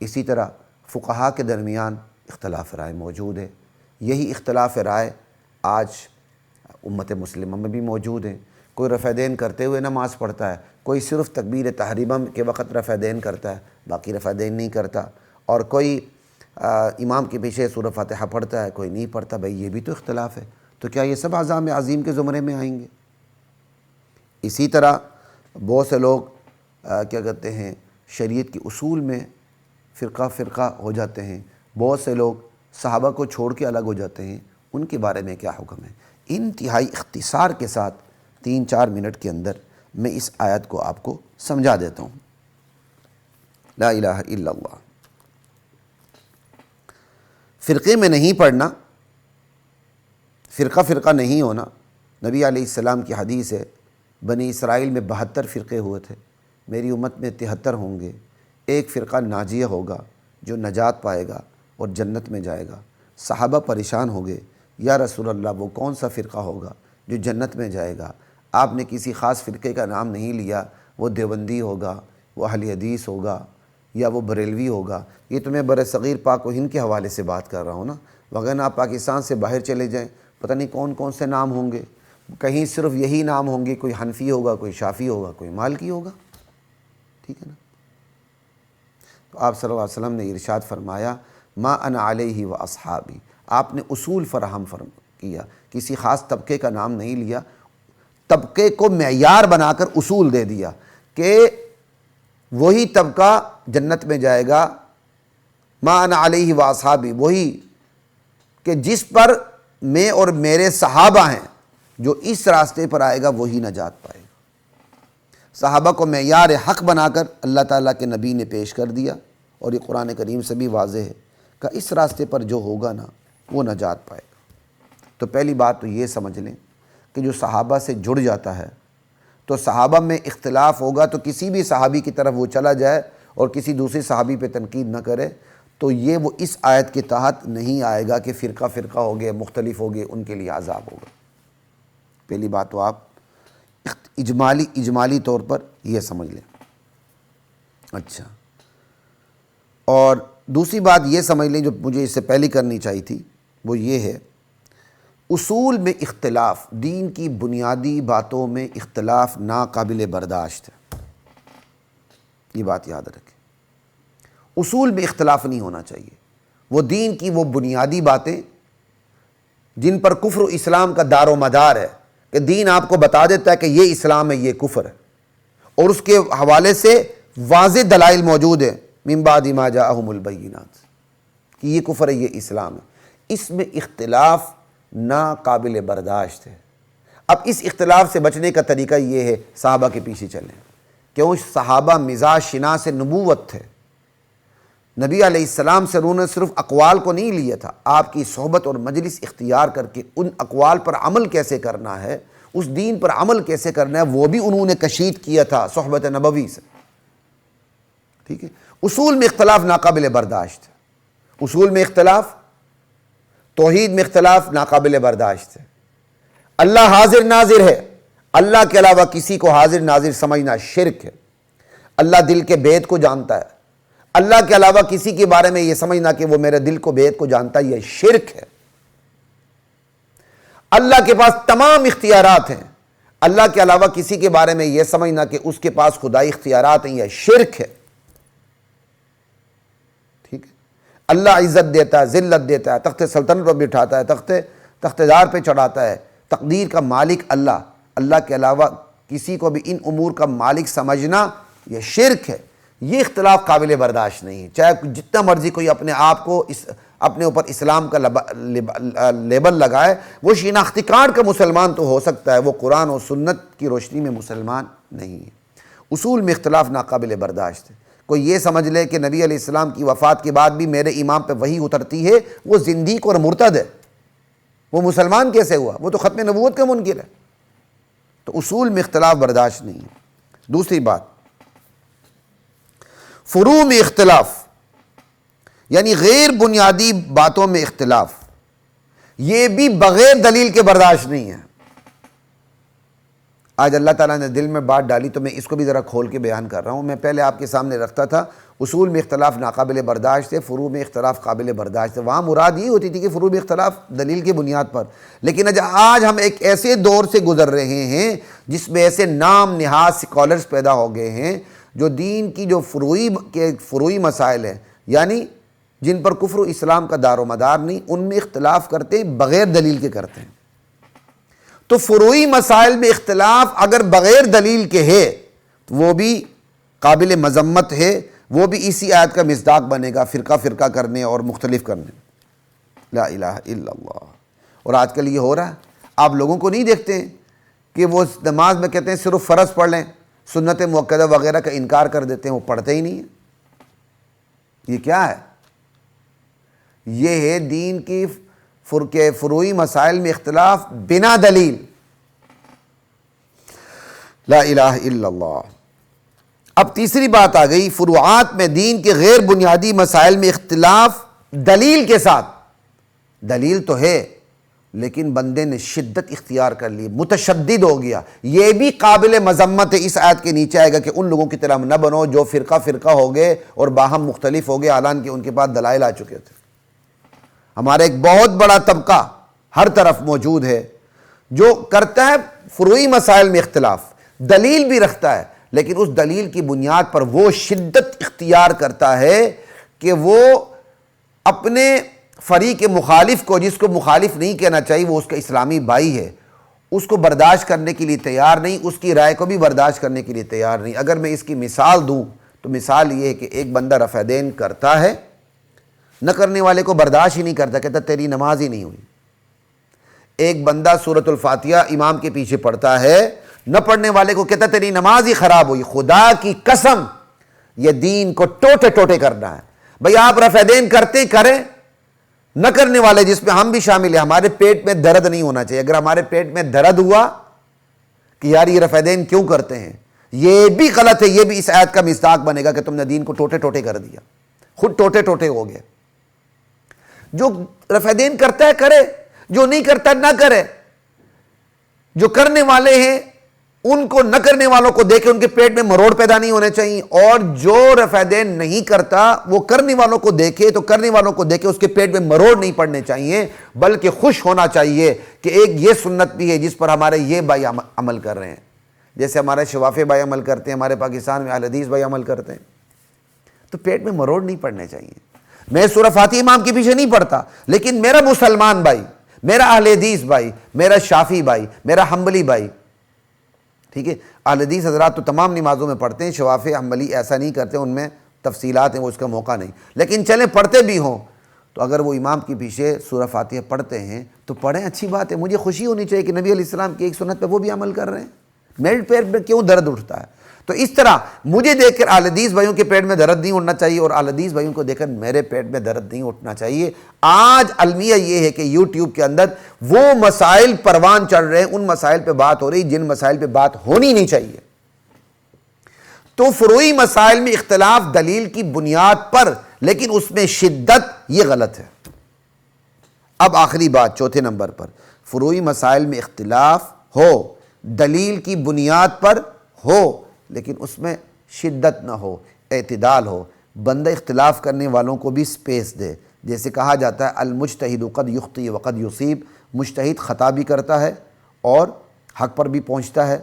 اسی طرح فقہاء کے درمیان اختلاف رائے موجود ہے۔ یہی اختلاف رائے آج امت مسلمہ میں بھی موجود ہیں۔ کوئی رفع دین کرتے ہوئے نماز پڑھتا ہے، کوئی صرف تکبیر تحریمہ کے وقت رفع دین کرتا ہے، باقی رفع دین نہیں کرتا، اور کوئی امام کے پیچھے سورہ فاتحہ پڑھتا ہے، کوئی نہیں پڑھتا۔ بھئی یہ بھی تو اختلاف ہے، تو کیا یہ سب عذاب عظیم کے زمرے میں آئیں گے؟ اسی طرح بہت سے لوگ کیا کہتے ہیں شریعت کے اصول میں فرقہ ہو جاتے ہیں، بہت سے لوگ صحابہ کو چھوڑ کے الگ ہو جاتے ہیں، ان کے بارے میں کیا حکم ہے؟ انتہائی اختصار کے ساتھ 3-4 منٹ کے اندر میں اس آیت کو آپ کو سمجھا دیتا ہوں۔ لا الہ الا اللہ۔ فرقے میں نہیں پڑھنا، فرقہ نہیں ہونا، نبی علیہ السلام کی حدیث ہے، بنی اسرائیل میں 72 فرقے ہوئے تھے، میری امت میں 73 ہوں گے، ایک فرقہ ناجیہ ہوگا جو نجات پائے گا اور جنت میں جائے گا۔ صحابہ پریشان ہو گئے، یا رسول اللہ وہ کون سا فرقہ ہوگا جو جنت میں جائے گا؟ آپ نے کسی خاص فرقے کا نام نہیں لیا، وہ دیوبندی ہوگا، وہ اہل حدیث ہوگا، یا وہ بریلوی ہوگا۔ یہ تو میں بر صغیر پاک و ہند کے حوالے سے بات کر رہا ہوں نا، وغیرہ آپ پاکستان سے باہر چلے جائیں پتہ نہیں کون کون سے نام ہوں گے، کہیں صرف یہی نام ہوں گے، کوئی حنفی ہوگا، کوئی شافعی ہوگا، کوئی مالکی ہوگا، ٹھیک ہے نا؟ تو آپ صلی اللہ علیہ وسلم نے ارشاد فرمایا ما انا علیہ و اصحابی، آپ نے اصول فراہم کیا، کسی خاص طبقے کا نام نہیں لیا، طبقے کو معیار بنا کر اصول دے دیا کہ وہی طبقہ جنت میں جائے گا، ما انا علیہ و اصحابی، وہی کہ جس پر میں اور میرے صحابہ ہیں، جو اس راستے پر آئے گا وہی نجات پائے گا۔ صحابہ کو معیار حق بنا کر اللہ تعالیٰ کے نبی نے پیش کر دیا، اور یہ قرآن کریم سے بھی واضح ہے کہ اس راستے پر جو ہوگا نا وہ نجات پائے گا۔ تو پہلی بات تو یہ سمجھ لیں کہ جو صحابہ سے جڑ جاتا ہے تو صحابہ میں اختلاف ہوگا، تو کسی بھی صحابی کی طرف وہ چلا جائے اور کسی دوسرے صحابی پہ تنقید نہ کرے، تو یہ وہ اس آیت کے تحت نہیں آئے گا کہ فرقہ ہو گئے، مختلف ہو گئے، ان کے لیے عذاب ہوگا۔ پہلی بات تو آپ اجمالی طور پر یہ سمجھ لیں۔ اچھا، اور دوسری بات یہ سمجھ لیں جو مجھے اس سے پہلے کرنی چاہیے تھی، وہ یہ ہے اصول میں اختلاف، دین کی بنیادی باتوں میں اختلاف ناقابل برداشت ہے، یہ بات یاد رکھیں۔ اصول میں اختلاف نہیں ہونا چاہیے، وہ دین کی وہ بنیادی باتیں جن پر کفر و اسلام کا دار و مدار ہے، کہ دین آپ کو بتا دیتا ہے کہ یہ اسلام ہے، یہ کفر ہے، اور اس کے حوالے سے واضح دلائل موجود ہیں، من بعد ما جاءہم البینات، کہ یہ کفر ہے، یہ اسلام ہے۔ اس میں اختلاف ناقابل برداشت ہے۔ اب اس اختلاف سے بچنے کا طریقہ یہ ہے صحابہ کے پیچھے چلیں، کیوں؟ صحابہ مزاج شناس نبوت تھے، نبی علیہ السلام سے انہوں نے صرف اقوال کو نہیں لیا تھا، آپ کی صحبت اور مجلس اختیار کر کے ان اقوال پر عمل کیسے کرنا ہے، اس دین پر عمل کیسے کرنا ہے، وہ بھی انہوں نے کشید کیا تھا صحبت نبوی سے، ٹھیک ہے؟ اصول میں اختلاف ناقابل برداشت ہے، اصول میں اختلاف، توحید میں اختلاف ناقابل برداشت ہے۔ اللہ حاضر ناظر ہے، اللہ کے علاوہ کسی کو حاضر ناظر سمجھنا شرک ہے۔ اللہ دل کے بھید کو جانتا ہے، اللہ کے علاوہ کسی کے بارے میں یہ سمجھنا کہ وہ میرے دل کو بھید کو جانتا ہے، یہ شرک ہے۔ اللہ کے پاس تمام اختیارات ہیں، اللہ کے علاوہ کسی کے بارے میں یہ سمجھنا کہ اس کے پاس خدائی اختیارات ہیں، یہ شرک ہے، ٹھیک ہے؟ اللہ عزت دیتا ہے، ذلت دیتا ہے، تخت سلطنت پر بٹھاتا ہے، تخت دار پہ چڑھاتا ہے، تقدیر کا مالک اللہ، اللہ کے علاوہ کسی کو بھی ان امور کا مالک سمجھنا یہ شرک ہے، یہ اختلاف قابل برداشت نہیں ہے۔ چاہے جتنا مرضی کوئی اپنے آپ کو اپنے اوپر اسلام کا لیبل لگائے، وہ شناختی کارڈ کا مسلمان تو ہو سکتا ہے، وہ قرآن و سنت کی روشنی میں مسلمان نہیں ہے۔ اصول میں اختلاف ناقابل برداشت ہے۔ کوئی یہ سمجھ لے کہ نبی علیہ السلام کی وفات کے بعد بھی میرے امام پہ وحی اترتی ہے، وہ زندیق اور مرتد ہے، وہ مسلمان کیسے ہوا؟ وہ تو ختم نبوت کا منکر ہے۔ تو اصول میں اختلاف برداشت نہیں ہے۔ دوسری بات، فروع میں اختلاف، یعنی غیر بنیادی باتوں میں اختلاف، یہ بھی بغیر دلیل کے برداشت نہیں ہے۔ آج اللہ تعالیٰ نے دل میں بات ڈالی تو میں اس کو بھی ذرا کھول کے بیان کر رہا ہوں۔ میں پہلے آپ کے سامنے رکھتا تھا اصول میں اختلاف ناقابل برداشت ہے، فروع میں اختلاف قابل برداشت ہے۔ وہاں مراد یہ ہوتی تھی کہ فروع میں اختلاف دلیل کی بنیاد پر، لیکن آج ہم ایک ایسے دور سے گزر رہے ہیں جس میں ایسے نام نہاد سکالرز پیدا ہو گئے ہیں جو دین کی جو فروعی مسائل ہیں، یعنی جن پر کفر و اسلام کا دار و مدار نہیں، ان میں اختلاف کرتے ہیں، بغیر دلیل کے کرتے ہیں۔ تو فروعی مسائل میں اختلاف اگر بغیر دلیل کے ہے تو وہ بھی قابل مذمت ہے، وہ بھی اسی آیت کا مصداق بنے گا، فرقہ فرقہ کرنے اور مختلف کرنے۔ لا الہ الا اللہ۔ اور آج کل یہ ہو رہا ہے، آپ لوگوں کو نہیں دیکھتے ہیں کہ وہ نماز میں کہتے ہیں صرف فرض پڑھ لیں، سنت مؤکدہ وغیرہ کا انکار کر دیتے ہیں، وہ پڑھتے ہی نہیں ہیں۔ یہ کیا ہے؟ یہ ہے دین کی فروعی مسائل میں اختلاف بنا دلیل۔ لا الہ الا اللہ۔ اب تیسری بات آ گئی، فروعات میں دین کے غیر بنیادی مسائل میں اختلاف دلیل کے ساتھ۔ دلیل تو ہے لیکن بندے نے شدت اختیار کر لی، متشدد ہو گیا، یہ بھی قابل مذمت ہے۔ اس آیت کے نیچے آئے گا کہ ان لوگوں کی طرح نہ بنو جو فرقہ فرقہ ہو گئے اور باہم مختلف ہو گئے، حالانکہ ان کے پاس دلائل آ چکے تھے۔ ہمارا ایک بہت بڑا طبقہ ہر طرف موجود ہے جو کرتا ہے فروعی مسائل میں اختلاف، دلیل بھی رکھتا ہے، لیکن اس دلیل کی بنیاد پر وہ شدت اختیار کرتا ہے کہ وہ اپنے فریق مخالف کو، جس کو مخالف نہیں کہنا چاہیے، وہ اس کا اسلامی بھائی ہے، اس کو برداشت کرنے کے لیے تیار نہیں، اس کی رائے کو بھی برداشت کرنے کے لیے تیار نہیں۔ اگر میں اس کی مثال دوں تو مثال یہ ہے کہ ایک بندہ رفع دین کرتا ہے، نہ کرنے والے کو برداشت ہی نہیں کرتا، کہتا تیری نماز ہی نہیں ہوئی۔ ایک بندہ سورۃ الفاتحہ امام کے پیچھے پڑھتا ہے، نہ پڑھنے والے کو کہتا تیری نماز ہی خراب ہوئی۔ خدا کی قسم، یہ دین کو ٹوٹے ٹوٹے کرنا ہے۔ بھئی آپ رفع دین کرتے کریں، نہ کرنے والے جس میں ہم بھی شامل ہیں، ہمارے پیٹ میں درد نہیں ہونا چاہیے۔ اگر ہمارے پیٹ میں درد ہوا کہ یار یہ رفع دین کیوں کرتے ہیں، یہ بھی غلط ہے، یہ بھی اس آیت کا مصداق بنے گا کہ تم نے دین کو ٹوٹے ٹوٹے کر دیا، خود ٹوٹے ٹوٹے ہو گئے۔ جو رفع دین کرتا ہے کرے، جو نہیں کرتا نہ کرے۔ جو کرنے والے ہیں ان کو نہ کرنے والوں کو دیکھ کے ان کے پیٹ میں مروڑ پیدا نہیں ہونے چاہیے، اور جو رفع دین نہیں کرتا وہ کرنے والوں کو دیکھے تو کرنے والوں کو دیکھے اس کے پیٹ میں مروڑ نہیں پڑنے چاہیے، بلکہ خوش ہونا چاہیے کہ ایک یہ سنت بھی ہے جس پر ہمارے یہ بھائی عمل کر رہے ہیں، جیسے ہمارے شوافی بھائی عمل کرتے ہیں، ہمارے پاکستان میں اہل حدیث بھائی عمل کرتے ہیں، تو پیٹ میں مروڑ نہیں پڑنے چاہیے۔ میں سورہ فاتحہ امام کے پیچھے نہیں پڑھتا، لیکن میرا مسلمان بھائی، میرا اہل حدیث بھائی، میرا شافعی بھائی، میرا حنبلی بھائی، ٹھیک ہے، اہل حدیث حضرات تو تمام نمازوں میں پڑھتے ہیں، شوافی حنبلی ایسا نہیں کرتے، ان میں تفصیلات ہیں، وہ اس کا موقع نہیں، لیکن چلیں پڑھتے بھی ہوں تو اگر وہ امام کے پیچھے سورہ فاتحہ پڑھتے ہیں تو پڑھیں، اچھی بات ہے۔ مجھے خوشی ہونی چاہیے کہ نبی علیہ السلام کی ایک سنت پہ وہ بھی عمل کر رہے ہیں، میرے پیٹ میں کیوں درد اٹھتا ہے؟ تو اس طرح مجھے دیکھ کر اہل حدیث بھائیوں کے پیٹ میں درد نہیں اٹھنا چاہیے، اور اہل حدیث بھائیوں کو دیکھ کر میرے پیٹ میں درد نہیں اٹھنا چاہیے۔ آج المیہ یہ ہے کہ یوٹیوب کے اندر وہ مسائل پروان چڑھ رہے ہیں، ان مسائل پہ بات ہو رہی جن مسائل پہ بات ہونی نہیں چاہیے۔ تو فروعی مسائل میں اختلاف دلیل کی بنیاد پر، لیکن اس میں شدت، یہ غلط ہے۔ اب آخری بات چوتھے نمبر پر، فروعی مسائل میں اختلاف ہو، دلیل کی بنیاد پر ہو، لیکن اس میں شدت نہ ہو، اعتدال ہو، بندہ اختلاف کرنے والوں کو بھی سپیس دے۔ جیسے کہا جاتا ہے المجتہد قد یخطئ وقد یصیب، مجتہد خطا بھی کرتا ہے اور حق پر بھی پہنچتا ہے۔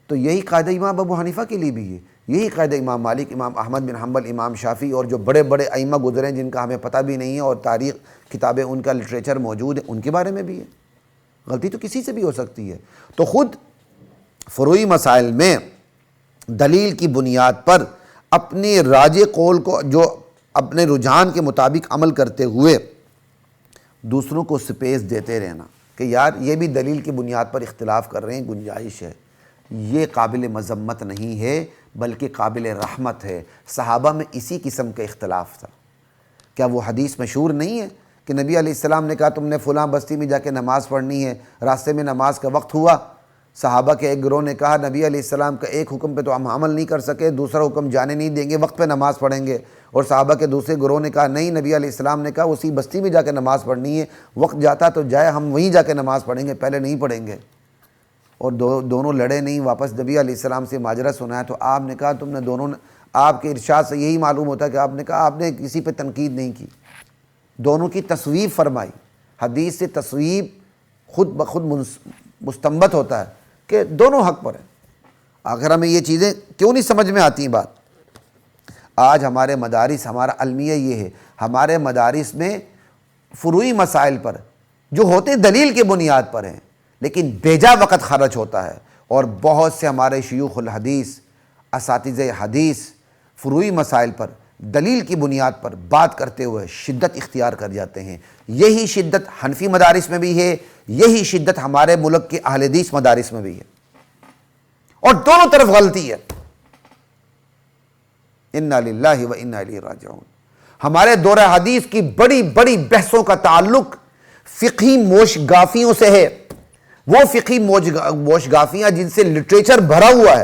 تو یہی قاعدہ امام ابو حنیفہ کے لیے بھی ہے، یہی قاعدہ امام مالک، امام احمد بن حنبل، امام شافعی اور جو بڑے بڑے ائمہ گزرے ہیں جن کا ہمیں پتہ بھی نہیں ہے اور تاریخ کتابیں ان کا لٹریچر موجود ہے، ان کے بارے میں بھی ہے۔ غلطی تو کسی سے بھی ہو سکتی ہے۔ تو خود فروعی مسائل میں دلیل کی بنیاد پر اپنے راج قول کو جو اپنے رجحان کے مطابق عمل کرتے ہوئے دوسروں کو سپیس دیتے رہنا کہ یار یہ بھی دلیل کی بنیاد پر اختلاف کر رہے ہیں، گنجائش ہے، یہ قابل مذمت نہیں ہے بلکہ قابل رحمت ہے۔ صحابہ میں اسی قسم کا اختلاف تھا۔ کیا وہ حدیث مشہور نہیں ہے کہ نبی علیہ السلام نے کہا تم نے فلاں بستی میں جا کے نماز پڑھنی ہے، راستے میں نماز کا وقت ہوا، صحابہ کے ایک گروہ نے کہا نبی علیہ السلام کا ایک حکم پہ تو ہم عمل نہیں کر سکے، دوسرا حکم جانے نہیں دیں گے، وقت پہ نماز پڑھیں گے، اور صحابہ کے دوسرے گروہ نے کہا نہیں، نبی علیہ السلام نے کہا اسی بستی میں جا کے نماز پڑھنی ہے، وقت جاتا تو جائے، ہم وہیں جا کے نماز پڑھیں گے، پہلے نہیں پڑھیں گے۔ اور دونوں لڑے نہیں، واپس نبی علیہ السلام سے ماجرا سنایا تو آپ نے کہا تم نے دونوں نے، آپ کے ارشاد سے یہی معلوم ہوتا ہے کہ آپ نے کہا آپ نے کسی پہ تنقید نہیں کی، دونوں کی تصویب فرمائی۔ حدیث سے تصویب خود بخود مستنبط ہوتا ہے کہ دونوں حق پر ہیں۔ آخر ہمیں یہ چیزیں کیوں نہیں سمجھ میں آتی ہیں بات؟ آج ہمارے مدارس، ہمارا المیہ یہ ہے، ہمارے مدارس میں فروعی مسائل پر جو ہوتے دلیل کے بنیاد پر ہیں لیکن بیجا وقت خرچ ہوتا ہے، اور بہت سے ہمارے شیوخ الحدیث، اساتذہ حدیث فروعی مسائل پر دلیل کی بنیاد پر بات کرتے ہوئے شدت اختیار کر جاتے ہیں۔ یہی شدت حنفی مدارس میں بھی ہے، یہی شدت ہمارے ملک کے اہل حدیث مدارس میں بھی ہے، اور دونوں طرف غلطی ہے۔ انا للہ و انا الیہ راجعون۔ ہمارے دور حدیث کی بڑی بڑی بحثوں کا تعلق فقہی موشگافیوں سے ہے، وہ فقہی موشگافیاں جن سے لٹریچر بھرا ہوا ہے،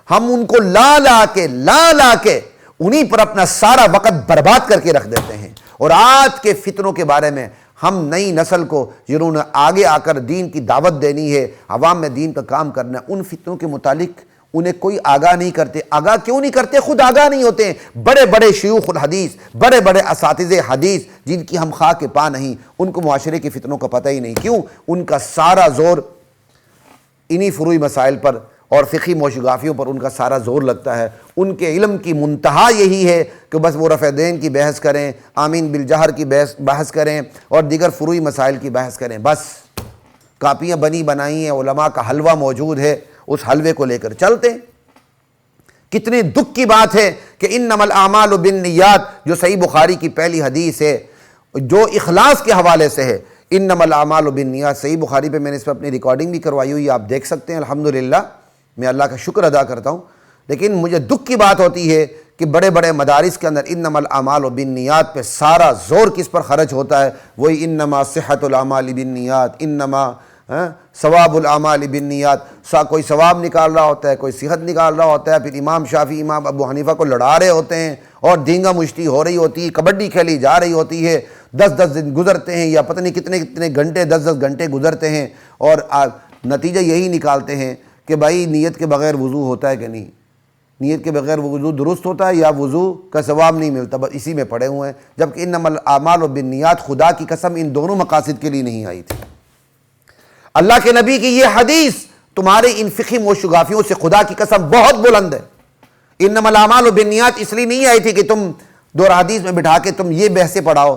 ہم ان کو لا کے انہی پر اپنا سارا وقت برباد کر کے رکھ دیتے ہیں۔ اور آج کے فتنوں کے بارے میں ہم نئی نسل کو جنہوں نے آگے آ کر دین کی دعوت دینی ہے، عوام میں دین کا کام کرنا ہے، ان فتنوں کے متعلق انہیں کوئی آگاہ نہیں کرتے۔ آگاہ کیوں نہیں کرتے؟ خود آگاہ نہیں ہوتے ہیں۔ بڑے بڑے شیوخ الحدیث، بڑے بڑے اساتذہ حدیث جن کی ہم خاک پا نہیں، ان کو معاشرے کی فتنوں کا پتہ ہی نہیں۔ کیوں؟ ان کا سارا زور انہی فروعی مسائل پر اور فقہی موشگافیوں پر ان کا سارا زور لگتا ہے۔ ان کے علم کی منتہا یہی ہے کہ بس وہ رفع دین کی بحث کریں، آمین بالجہر کی بحث کریں، اور دیگر فروعی مسائل کی بحث کریں۔ بس کاپیاں بنی بنائی ہیں، علماء کا حلوہ موجود ہے، اس حلوے کو لے کر چلتے ہیں۔ کتنے دکھ کی بات ہے کہ انما الاعمال بالنیات، جو صحیح بخاری کی پہلی حدیث ہے جو اخلاص کے حوالے سے ہے، انما الاعمال بالنیات، صحیح بخاری پہ میں نے اس پہ اپنی ریکارڈنگ بھی کروائی ہوئی، آپ دیکھ سکتے ہیں۔ الحمدللہ میں اللہ کا شکر ادا کرتا ہوں۔ لیکن مجھے دکھ کی بات ہوتی ہے کہ بڑے بڑے مدارس کے اندر انما الاعمال بالنیات پہ سارا زور کس پر خرچ ہوتا ہے؟ وہی انما صحت الاعمال بالنیات، انما ثواب الاعمال بالنیات۔ کوئی ثواب نکال رہا ہوتا ہے، کوئی صحت نکال رہا ہوتا ہے، پھر امام شافعی، امام ابو حنیفہ کو لڑا رہے ہوتے ہیں، اور دینگا مشتی ہو رہی ہوتی ہے، کبڈی کھیلی جا رہی ہوتی ہے، 10 دن گزرتے ہیں، یا پتہ نہیں کتنے گھنٹے، 10 گھنٹے گزرتے ہیں، اور نتیجہ یہی نکالتے ہیں کہ بھائی نیت کے بغیر وضو ہوتا ہے کہ نہیں، نیت کے بغیر وضو درست ہوتا ہے یا وضو کا ثواب نہیں ملتا، بس اسی میں پڑے ہوئے ہیں۔ جبکہ انما الاعمال بالنیات خدا کی قسم ان دونوں مقاصد کے لیے نہیں آئی تھی۔ اللہ کے نبی کی یہ حدیث تمہارے ان فقہی موشگافیوں سے خدا کی قسم بہت بلند ہے۔ انما الاعمال بالنیات اس لیے نہیں آئی تھی کہ تم دور حدیث میں بٹھا کے تم یہ بحثیں پڑھاؤ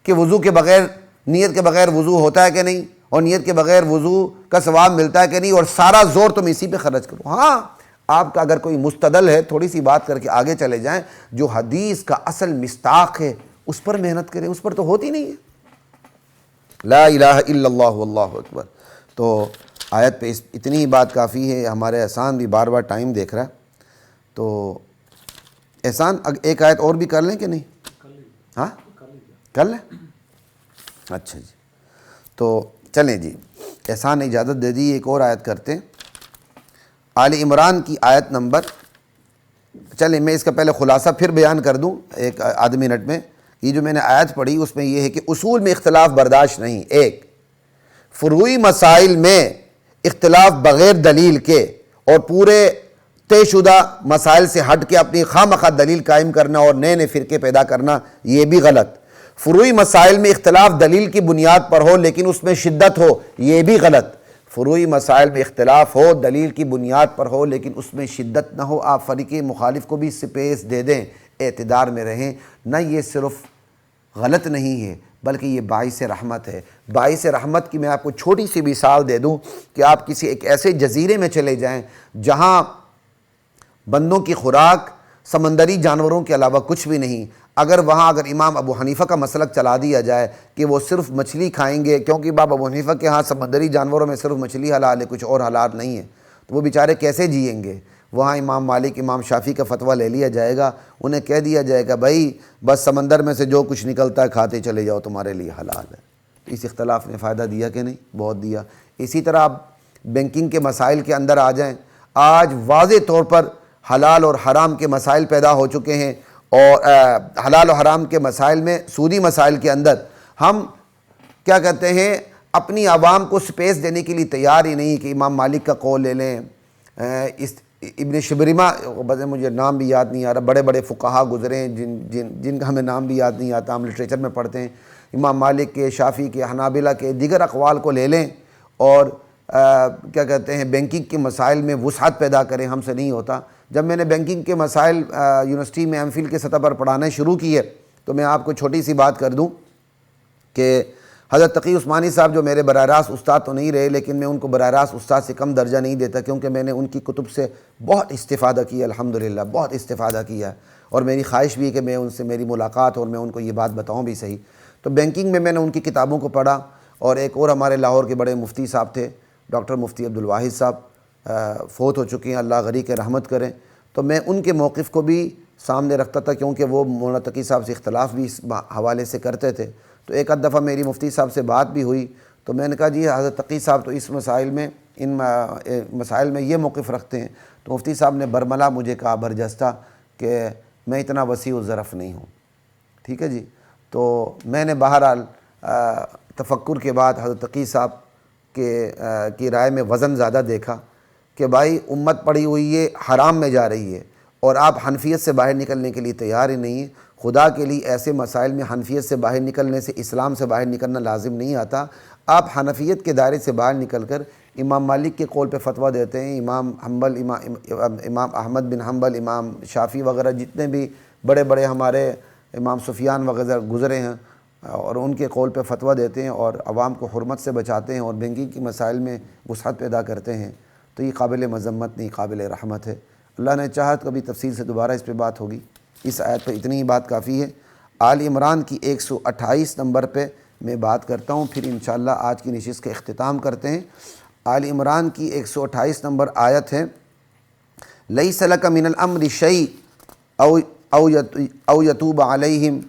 کہ وضو کے بغیر، نیت کے بغیر وضو ہوتا ہے کہ نہیں، اور نیت کے بغیر وضو کا ثواب ملتا ہے کہ نہیں، اور سارا زور تم اسی پہ خرچ کرو۔ ہاں، آپ کا اگر کوئی مستدل ہے، تھوڑی سی بات کر کے آگے چلے جائیں، جو حدیث کا اصل مصداق ہے اس پر محنت کریں، اس پر تو ہوتی نہیں ہے۔ لا الہ الا اللہ واللہ اکبر۔ تو آیت پہ اتنی ہی بات کافی ہے۔ ہمارے احسان بھی بار بار ٹائم دیکھ رہا ہے، تو احسان ایک آیت اور بھی کر لیں کہ نہیں؟ ہاں کر لیں؟ اچھا جی، تو چلیں جی، احسان نے اجازت دے دی، ایک اور آیت کرتے ہیں، آل عمران کی آیت نمبر، چلیں میں اس کا پہلے خلاصہ پھر بیان کر دوں ایک آدھ منٹ میں۔ یہ جو میں نے آیت پڑھی اس میں یہ ہے کہ اصول میں اختلاف برداشت نہیں۔ ایک، فروعی مسائل میں اختلاف بغیر دلیل کے اور پورے طے شدہ مسائل سے ہٹ کے اپنی خواہ مخواہ دلیل قائم کرنا اور نئے نئے فرقے پیدا کرنا، یہ بھی غلط۔ فروعی مسائل میں اختلاف دلیل کی بنیاد پر ہو لیکن اس میں شدت ہو، یہ بھی غلط۔ فروعی مسائل میں اختلاف ہو، دلیل کی بنیاد پر ہو لیکن اس میں شدت نہ ہو، آپ فریق مخالف کو بھی سپیس دے دیں، اعتدار میں رہیں۔ نہ یہ صرف غلط نہیں ہے بلکہ یہ باعث رحمت ہے۔ باعث رحمت کی میں آپ کو چھوٹی سی مثال دے دوں کہ آپ کسی ایک ایسے جزیرے میں چلے جائیں جہاں بندوں کی خوراک سمندری جانوروں کے علاوہ کچھ بھی نہیں، اگر امام ابو حنیفہ کا مسلک چلا دیا جائے کہ وہ صرف مچھلی کھائیں گے، کیونکہ امام ابو حنیفہ کے ہاں سمندری جانوروں میں صرف مچھلی حلال ہے، کچھ اور حلال نہیں ہے، تو وہ بیچارے کیسے جئیں گے؟ وہاں امام مالک امام شافعی کا فتویٰ لے لیا جائے گا، انہیں کہہ دیا جائے گا بھائی بس سمندر میں سے جو کچھ نکلتا ہے کھاتے چلے جاؤ، تمہارے لیے حلال ہے۔ تو اس اختلاف نے فائدہ دیا کہ نہیں؟ بہت دیا۔ اسی طرح آپ بینکنگ کے مسائل کے اندر آ جائیں، آج واضح طور پر حلال اور حرام کے مسائل پیدا ہو چکے ہیں، اور حلال و حرام کے مسائل میں سودی مسائل کے اندر ہم کیا کہتے ہیں، اپنی عوام کو سپیس دینے کے لیے تیار ہی نہیں کہ امام مالک کا قول لے لیں، ابن شبرمہ، مجھے نام بھی یاد نہیں آ رہا، بڑے بڑے فقہا گزرے ہیں جن کا ہمیں نام بھی یاد نہیں آتا، ہم لٹریچر میں پڑھتے ہیں، امام مالک کے، شافعی کے، حنابلہ کے، دیگر اقوال کو لے لیں اور کیا کہتے ہیں بینکنگ کے مسائل میں وسعت پیدا کریں، ہم سے نہیں ہوتا۔ جب میں نے بینکنگ کے مسائل یونیورسٹی میں ایم فل کے سطح پر پڑھانا شروع کیے تو میں آپ کو چھوٹی سی بات کر دوں کہ حضرت تقی عثمانی صاحب جو میرے براہ راست استاد تو نہیں رہے، لیکن میں ان کو براہ راست استاد سے کم درجہ نہیں دیتا، کیونکہ میں نے ان کی کتب سے بہت استفادہ کیا، الحمدللہ بہت استفادہ کیا، اور میری خواہش بھی ہے کہ میں ان سے میری ملاقات اور میں ان کو یہ بات بتاؤں بھی صحیح۔ تو بینکنگ میں نے ان کی کتابوں کو پڑھا، اور ایک اور ہمارے لاہور کے بڑے مفتی صاحب تھے، ڈاکٹر مفتی عبدالواحد صاحب، فوت ہو چکے ہیں، اللہ غری کے رحمت کریں۔ تو میں ان کے موقف کو بھی سامنے رکھتا تھا، کیونکہ وہ مولانا تقی صاحب سے اختلاف بھی اس حوالے سے کرتے تھے۔ تو ایک آدھ دفعہ میری مفتی صاحب سے بات بھی ہوئی، تو میں نے کہا جی حضرت تقی صاحب تو اس ان مسائل میں یہ موقف رکھتے ہیں، تو مفتی صاحب نے برملا مجھے کہا برجستہ کہ میں اتنا وسیع الظرف نہیں ہوں، ٹھیک ہے جی۔ تو میں نے بہرحال تفکر کے بعد حضرت تقی صاحب کی رائے میں وزن زیادہ دیکھا کہ بھائی امت پڑی ہوئی ہے، حرام میں جا رہی ہے، اور آپ حنفیت سے باہر نکلنے کے لیے تیار ہی نہیں ہیں۔ خدا کے لیے ایسے مسائل میں حنفیت سے باہر نکلنے سے اسلام سے باہر نکلنا لازم نہیں آتا۔ آپ حنفیت کے دائرے سے باہر نکل کر امام مالک کے قول پہ فتویٰ دیتے ہیں، امام احمد بن حنبل، امام شافعی وغیرہ جتنے بھی بڑے بڑے ہمارے امام سفیان وغیرہ گزرے ہیں، اور ان کے قول پہ فتویٰ دیتے ہیں اور عوام کو حرمت سے بچاتے ہیں اور بینکنگ کی مسائل میں وسعت پیدا کرتے ہیں، تو یہ قابل مذمت نہیں، قابل رحمت ہے۔ اللہ نے چاہا تو کبھی تفصیل سے دوبارہ اس پہ بات ہوگی۔ اس آیت پہ اتنی ہی بات کافی ہے۔ آل عمران کی 128 نمبر پہ میں بات کرتا ہوں، پھر انشاءاللہ آج کی نشست کا اختتام کرتے ہیں۔ آل عمران کی 128 نمبر آیت ہے، لَيْسَ لَكَ مِنَ الْأَمْرِ شَيْءٌ أَوْ يَتُوبَ عَلَيْهِمْ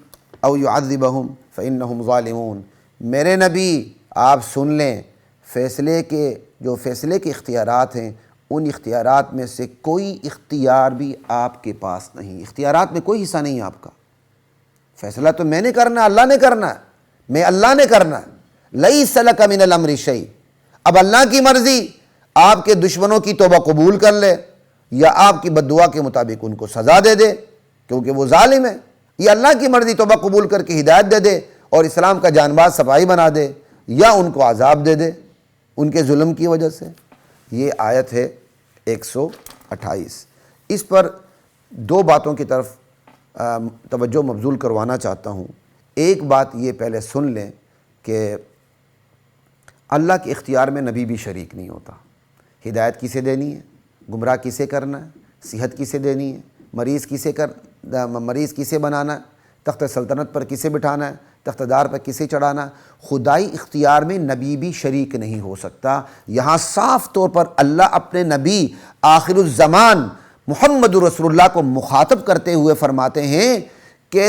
أَوْ يُعَذِّبَهُمْ فَإِنَّهُمْ ظَالِمُونَ۔ میرے نبی آپ سن لیں، جو فیصلے کے اختیارات ہیں، ان اختیارات میں سے کوئی اختیار بھی آپ کے پاس نہیں، اختیارات میں کوئی حصہ نہیں ہے آپ کا۔ فیصلہ تو میں نے کرنا ہے، اللہ نے کرنا ہے، میں اللہ نے کرنا ہے۔ لَيْسَ لَكَ مِنَ الْأَمْرِ شَيْءٌ۔ اب اللہ کی مرضی آپ کے دشمنوں کی توبہ قبول کر لے یا آپ کی بد دعا کے مطابق ان کو سزا دے دے، کیونکہ وہ ظالم ہے۔ یہ اللہ کی مرضی توبہ قبول کر کے ہدایت دے دے اور اسلام کا جان باز صفائی بنا دے، یا ان کو عذاب دے دے ان کے ظلم کی وجہ سے۔ یہ آیت ہے 128۔ اس پر دو باتوں کی طرف توجہ مبذول کروانا چاہتا ہوں۔ ایک بات یہ پہلے سن لیں کہ اللہ کے اختیار میں نبی بھی شریک نہیں ہوتا۔ ہدایت کسے دینی ہے، گمراہ کسے کرنا ہے، صحت کسے دینی ہے، مریض کسے بنانا ہے، تخت سلطنت پر کسے بٹھانا ہے، تخت دار پر کسے چڑھانا ہے، خدائی اختیار میں نبی بھی شریک نہیں ہو سکتا۔ یہاں صاف طور پر اللہ اپنے نبی آخر الزمان محمد رسول اللہ کو مخاطب کرتے ہوئے فرماتے ہیں کہ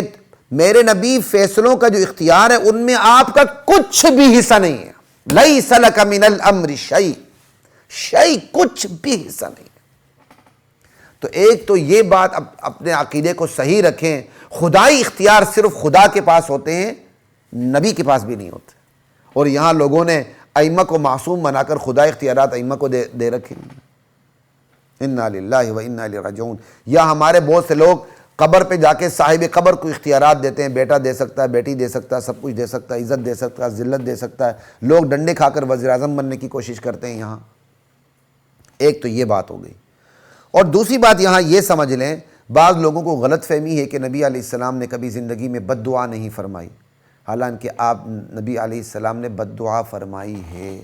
میرے نبی فیصلوں کا جو اختیار ہے ان میں آپ کا کچھ بھی حصہ نہیں ہے۔ لَيْسَ لَكَ مِنَ الْأَمْرِ شَيْءٌ، کچھ بھی حصہ نہیں ہے۔ تو ایک تو یہ بات اپنے عقیدے کو صحیح رکھیں، خدائی اختیار صرف خدا کے پاس ہوتے ہیں، نبی کے پاس بھی نہیں ہوتے۔ اور یہاں لوگوں نے ائمہ کو معصوم بنا کر خدائی اختیارات ائمہ کو دے رکھے ہیں۔ اِنَّا لِلَّهِ وَإِنَّا إِلَيْهِ راجعون۔ یا ہمارے بہت سے لوگ قبر پہ جا کے صاحب قبر کو اختیارات دیتے ہیں، بیٹا دے سکتا ہے، بیٹی دے سکتا ہے، سب کچھ دے سکتا ہے، عزت دے سکتا ہے، ذلت دے سکتا ہے۔ لوگ ڈنڈے کھا کر وزیر اعظم بننے کی کوشش کرتے ہیں یہاں۔ ایک تو یہ بات ہو گئی، اور دوسری بات یہاں یہ سمجھ لیں، بعض لوگوں کو غلط فہمی ہے کہ نبی علیہ السلام نے کبھی زندگی میں بد دعا نہیں فرمائی۔ حالانکہ آپ نبی علیہ السلام نے بد دعا فرمائی ہے۔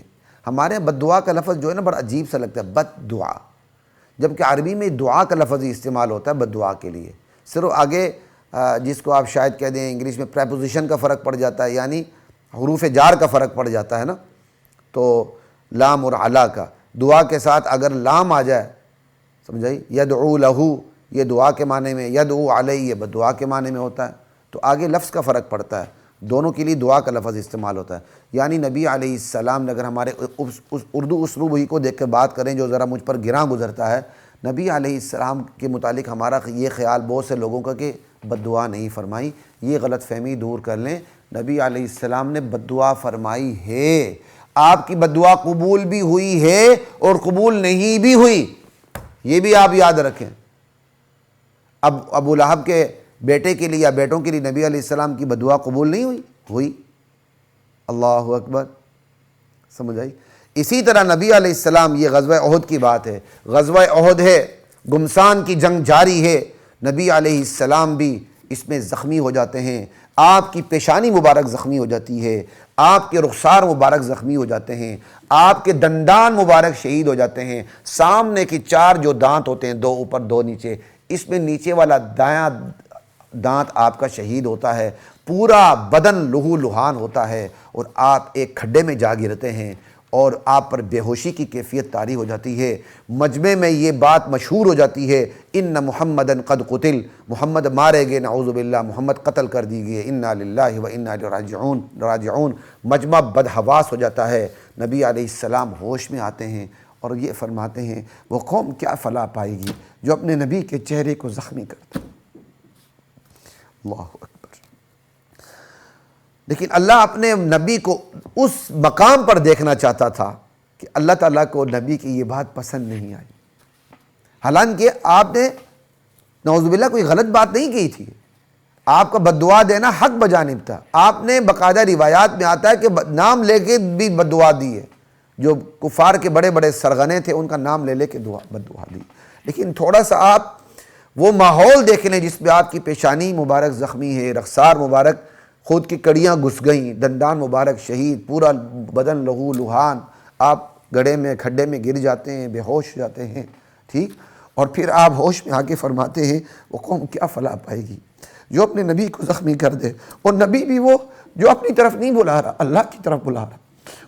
ہمارے یہاں بد دعا کا لفظ جو ہے نا بڑا عجیب سا لگتا ہے، بد دعا، جبکہ عربی میں دعا کا لفظ ہی استعمال ہوتا ہے بد دعا کے لیے۔ صرف آگے جس کو آپ شاید کہہ دیں انگلش میں پریپوزیشن کا فرق پڑ جاتا ہے، یعنی حروف جار کا فرق پڑ جاتا ہے نا، تو لام اور علا کا، دعا کے ساتھ اگر لام آ جائے، سمجھائی، یدعو لہو یہ دعا کے معنی میں، یدعو علیہ یہ بد دعا کے معنی میں ہوتا ہے، تو آگے لفظ کا فرق پڑتا ہے، دونوں کے لیے دعا کا لفظ استعمال ہوتا ہے۔ یعنی نبی علیہ السلام نے، اگر ہمارے اردو اسلوب ہی کو دیکھ کے بات کریں جو ذرا مجھ پر گراں گزرتا ہے، نبی علیہ السلام کے متعلق ہمارا یہ خیال بہت سے لوگوں کا کہ بد دعا نہیں فرمائی، یہ غلط فہمی دور کر لیں، نبی علیہ السلام نے بد دعا فرمائی ہے، آپ کی بد دعا قبول بھی ہوئی ہے اور قبول نہیں بھی ہوئی، یہ بھی آپ یاد رکھیں۔ اب ابو لہب کے بیٹے کے لیے یا بیٹوں کے لیے نبی علیہ السلام کی بد دعا قبول نہیں ہوئی، اللہ اکبر، سمجھ آئی۔ اسی طرح نبی علیہ السلام، یہ غزوہ احد کی بات ہے، غزوہ احد ہے، گمسان کی جنگ جاری ہے، نبی علیہ السلام بھی اس میں زخمی ہو جاتے ہیں، آپ کی پیشانی مبارک زخمی ہو جاتی ہے، آپ کے رخسار مبارک زخمی ہو جاتے ہیں، آپ کے دندان مبارک شہید ہو جاتے ہیں، سامنے کی 4 جو دانت ہوتے ہیں، 2 اوپر 2 نیچے، اس میں نیچے والا دایاں دانت آپ کا شہید ہوتا ہے، پورا بدن لہو لہان ہوتا ہے، اور آپ ایک کھڈے میں جا گرتے ہیں اور آپ پر بے ہوشی کی کیفیت طاری ہو جاتی ہے۔ مجمع میں یہ بات مشہور ہو جاتی ہے، ان محمدن قد قتل، محمد مارے گئے، نعوذ باللہ، محمد قتل کر دی گئے، انا للہ و انا الیہ راجعون۔ مجمع بدحواس ہو جاتا ہے، نبی علیہ السلام ہوش میں آتے ہیں اور یہ فرماتے ہیں، وہ قوم کیا فلاح پائے گی جو اپنے نبی کے چہرے کو زخمی کرتے۔ اللہ اکبر۔ لیکن اللہ اپنے نبی کو اس مقام پر دیکھنا چاہتا تھا کہ اللہ تعالیٰ کو نبی کی یہ بات پسند نہیں آئی، حالانکہ آپ نے نعوذ باللہ کوئی غلط بات نہیں کی تھی، آپ کا بد دعا دینا حق بجانب تھا، آپ نے باقاعدہ روایات میں آتا ہے کہ نام لے کے بھی بد دعا دی ہے، جو کفار کے بڑے بڑے سرغنے تھے ان کا نام لے لے کے بد دعا دی، لیکن تھوڑا سا آپ وہ ماحول دیکھ لیں جس پہ آپ کی پیشانی مبارک زخمی ہے، رخسار مبارک خود کی کڑیاں گھس گئیں، دندان مبارک شہید، پورا بدن لہو لہان، آپ گڑھے میں کھڈے میں گر جاتے ہیں، بے ہوش ہو جاتے ہیں، ٹھیک، اور پھر آپ ہوش میں آ کے فرماتے ہیں وہ قوم کیا فلاح پائے گی جو اپنے نبی کو زخمی کر دے، اور نبی بھی وہ جو اپنی طرف نہیں بلا رہا، اللہ کی طرف بلا رہا،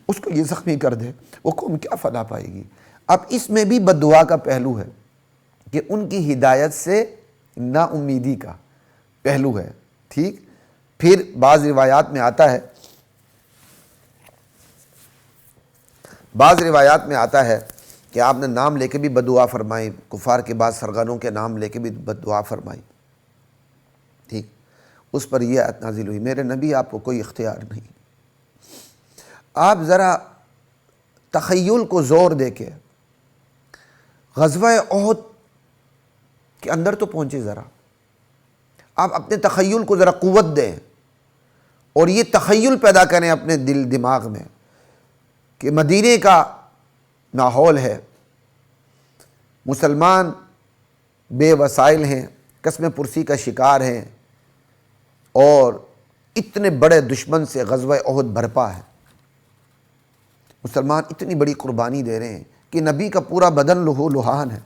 اس کو یہ زخمی کر دے، وہ قوم کیا فلاح پائے گی۔ اب اس میں بھی بد دعا کا پہلو ہے کہ ان کی ہدایت سے نا امیدی کا پہلو ہے، ٹھیک۔ پھر بعض روایات میں آتا ہے کہ آپ نے نام لے کے بھی بد دعا فرمائی، کفار کے بعض سرغنوں کے نام لے کے بھی بد دعا فرمائی، ٹھیک۔ اس پر یہ آیت نازل ہوئی، میرے نبی آپ کو کوئی اختیار نہیں۔ آپ ذرا تخیل کو زور دے کے غزوہ احد کے اندر تو پہنچے، ذرا آپ اپنے تخیل کو ذرا قوت دیں اور یہ تخیل پیدا کریں اپنے دل دماغ میں کہ مدینے کا ماحول ہے، مسلمان بے وسائل ہیں، قسم پرسی کا شکار ہیں، اور اتنے بڑے دشمن سے غزوہ احد برپا ہے، مسلمان اتنی بڑی قربانی دے رہے ہیں کہ نبی کا پورا بدن لہو لہان ہے،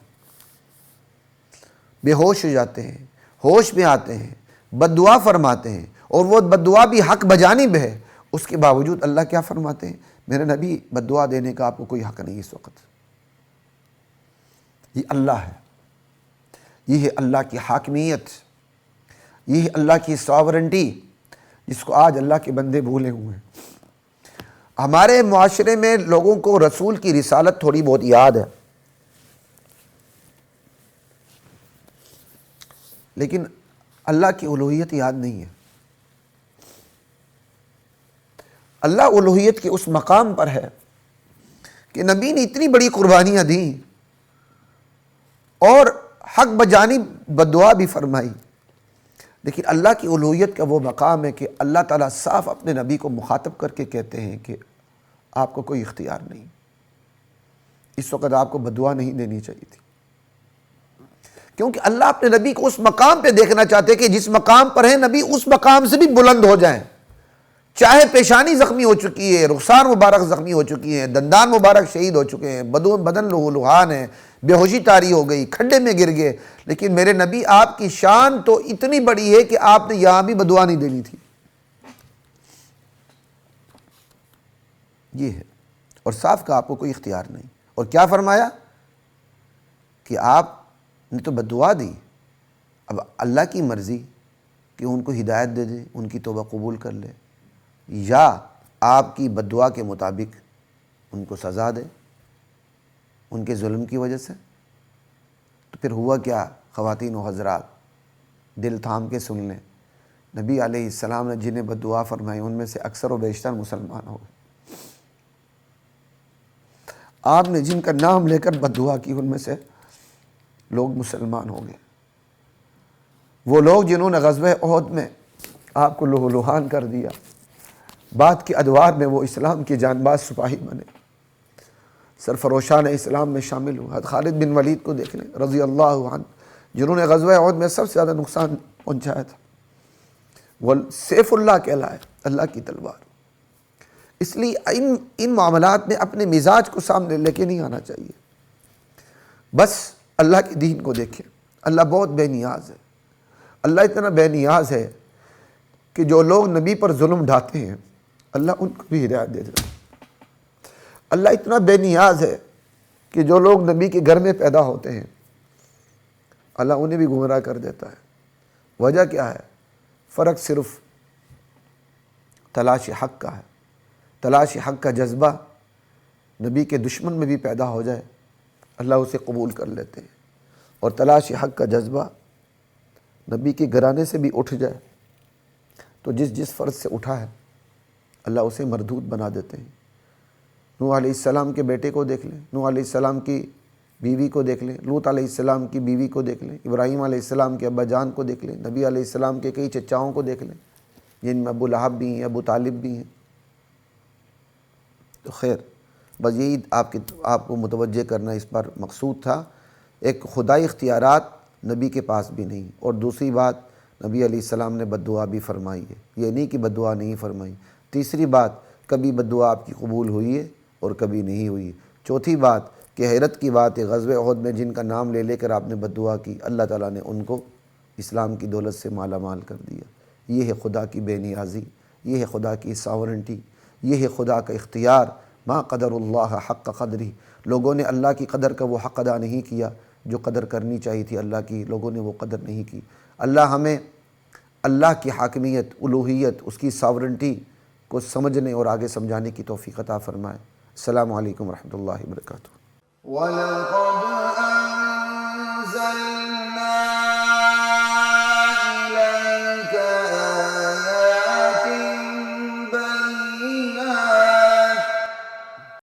بے ہوش ہو جاتے ہیں، ہوش میں آتے ہیں، بد دعا فرماتے ہیں، اور وہ بد دعا بھی حق بجانب ہے، اس کے باوجود اللہ کیا فرماتے ہیں، میرے نبی بد دعا دینے کا آپ کو کوئی حق نہیں اس وقت۔ یہ اللہ ہے، یہ ہے اللہ کی حاکمیت، یہ ہے اللہ کی ساورنٹی، جس کو آج اللہ کے بندے بھولے ہوئے ہیں۔ ہمارے معاشرے میں لوگوں کو رسول کی رسالت تھوڑی بہت یاد ہے، لیکن اللہ کی الوہیت یاد نہیں ہے۔ اللہ الوہیت کے اس مقام پر ہے کہ نبی نے اتنی بڑی قربانیاں دیں اور حق بجانب بد دعا بھی فرمائی، لیکن اللہ کی الوہیت کا وہ مقام ہے کہ اللہ تعالیٰ صاف اپنے نبی کو مخاطب کر کے کہتے ہیں کہ آپ کو کوئی اختیار نہیں، اس وقت آپ کو بد دعا نہیں دینی چاہیے تھی، کیونکہ اللہ اپنے نبی کو اس مقام پہ دیکھنا چاہتے کہ جس مقام پر ہیں نبی اس مقام سے بھی بلند ہو جائیں، چاہے پیشانی زخمی ہو چکی ہے، رخسار مبارک زخمی ہو چکی ہیں، دندان مبارک شہید ہو چکے ہیں، بدن لہولہان ہے، بے ہوشی طاری ہو گئی، کھڈے میں گر گئے، لیکن میرے نبی آپ کی شان تو اتنی بڑی ہے کہ آپ نے یہاں بھی بدعا نہیں دینی تھی۔ یہ ہے، اور صاف کہا آپ کو کوئی اختیار نہیں۔ اور کیا فرمایا کہ آپ نے تو بدعا دی، اب اللہ کی مرضی کہ ان کو ہدایت دے دے، ان کی توبہ قبول کر لے، یا آپ کی بددعا کے مطابق ان کو سزا دے ان کے ظلم کی وجہ سے۔ تو پھر ہوا کیا خواتین و حضرات، دل تھام کے سن لیں، نبی علیہ السلام نے جنہیں بددعا فرمائی ان میں سے اکثر و بیشتر مسلمان ہو گئے۔ آپ نے جن کا نام لے کر بددعا کی ان میں سے لوگ مسلمان ہو گئے۔ وہ لوگ جنہوں نے غزوہ احد میں آپ کو لہو لہان کر دیا، بعد کے ادوار میں وہ اسلام کے جانباز سپاہی بنے، سرفروشان اسلام میں شامل ہوئے۔ خالد بن ولید کو دیکھ لیں رضی اللہ عنہ، جنہوں نے غزوہ احد میں سب سے زیادہ نقصان پہنچایا تھا، وہ سیف اللہ کہلائے، اللہ کی تلوار۔ اس لیے ان معاملات میں اپنے مزاج کو سامنے لے کے نہیں آنا چاہیے، بس اللہ کے دین کو دیکھیں۔ اللہ بہت بے نیاز ہے، اللہ اتنا بے نیاز ہے کہ جو لوگ نبی پر ظلم ڈھاتے ہیں اللہ ان کو بھی ہدایت دے دیتا ہے۔ اللہ اتنا بے نیاز ہے کہ جو لوگ نبی کے گھر میں پیدا ہوتے ہیں اللہ انہیں بھی گمراہ کر دیتا ہے۔ وجہ کیا ہے؟ فرق صرف تلاش حق کا ہے۔ تلاش حق کا جذبہ نبی کے دشمن میں بھی پیدا ہو جائے اللہ اسے قبول کر لیتے ہیں، اور تلاش حق کا جذبہ نبی کے گھرانے سے بھی اٹھ جائے تو جس فرض سے اٹھا ہے اللہ اسے مردود بنا دیتے ہیں۔ نوح علیہ السلام کے بیٹے کو دیکھ لیں، نوح علیہ السلام کی بیوی کو دیکھ لیں، لوط علیہ السلام کی بیوی کو دیکھ لیں، ابراہیم علیہ السلام کے ابا جان کو دیکھ لیں، نبی علیہ السلام کے کئی چچاؤں کو دیکھ لیں جن میں ابو لہب بھی ہیں، ابو طالب بھی ہیں۔ تو خیر، بس یہی آپ کو متوجہ کرنا اس پر مقصود تھا۔ ایک خدائی اختیارات نبی کے پاس بھی نہیں، اور دوسری بات نبی علیہ السلام نے بددعا بھی فرمائی ہے، یہ نہیں کہ بددعا نہیں فرمائی۔ تیسری بات، کبھی بددعا آپ کی قبول ہوئی ہے اور کبھی نہیں ہوئی۔ چوتھی بات کہ حیرت کی بات ہے، غزوہ احد میں جن کا نام لے لے کر آپ نے بددعا کی اللہ تعالیٰ نے ان کو اسلام کی دولت سے مالا مال کر دیا۔ یہ ہے خدا کی بے نیازی، یہ ہے خدا کی ساورنٹی، یہ ہے خدا کا اختیار۔ ما قدر اللہ حق قدری، لوگوں نے اللہ کی قدر کا وہ حق ادا نہیں کیا جو قدر کرنی چاہیے تھی اللہ کی، لوگوں نے وہ قدر نہیں کی۔ اللہ ہمیں اللہ کی حاکمیت، الوہیت، اس کی ساورنٹی کو سمجھنے اور آگے سمجھانے کی توفیق عطا فرمائے۔ السلام علیکم ورحمۃ اللہ وبرکاتہ۔ وَلَقَدْ أَنزَلْنَا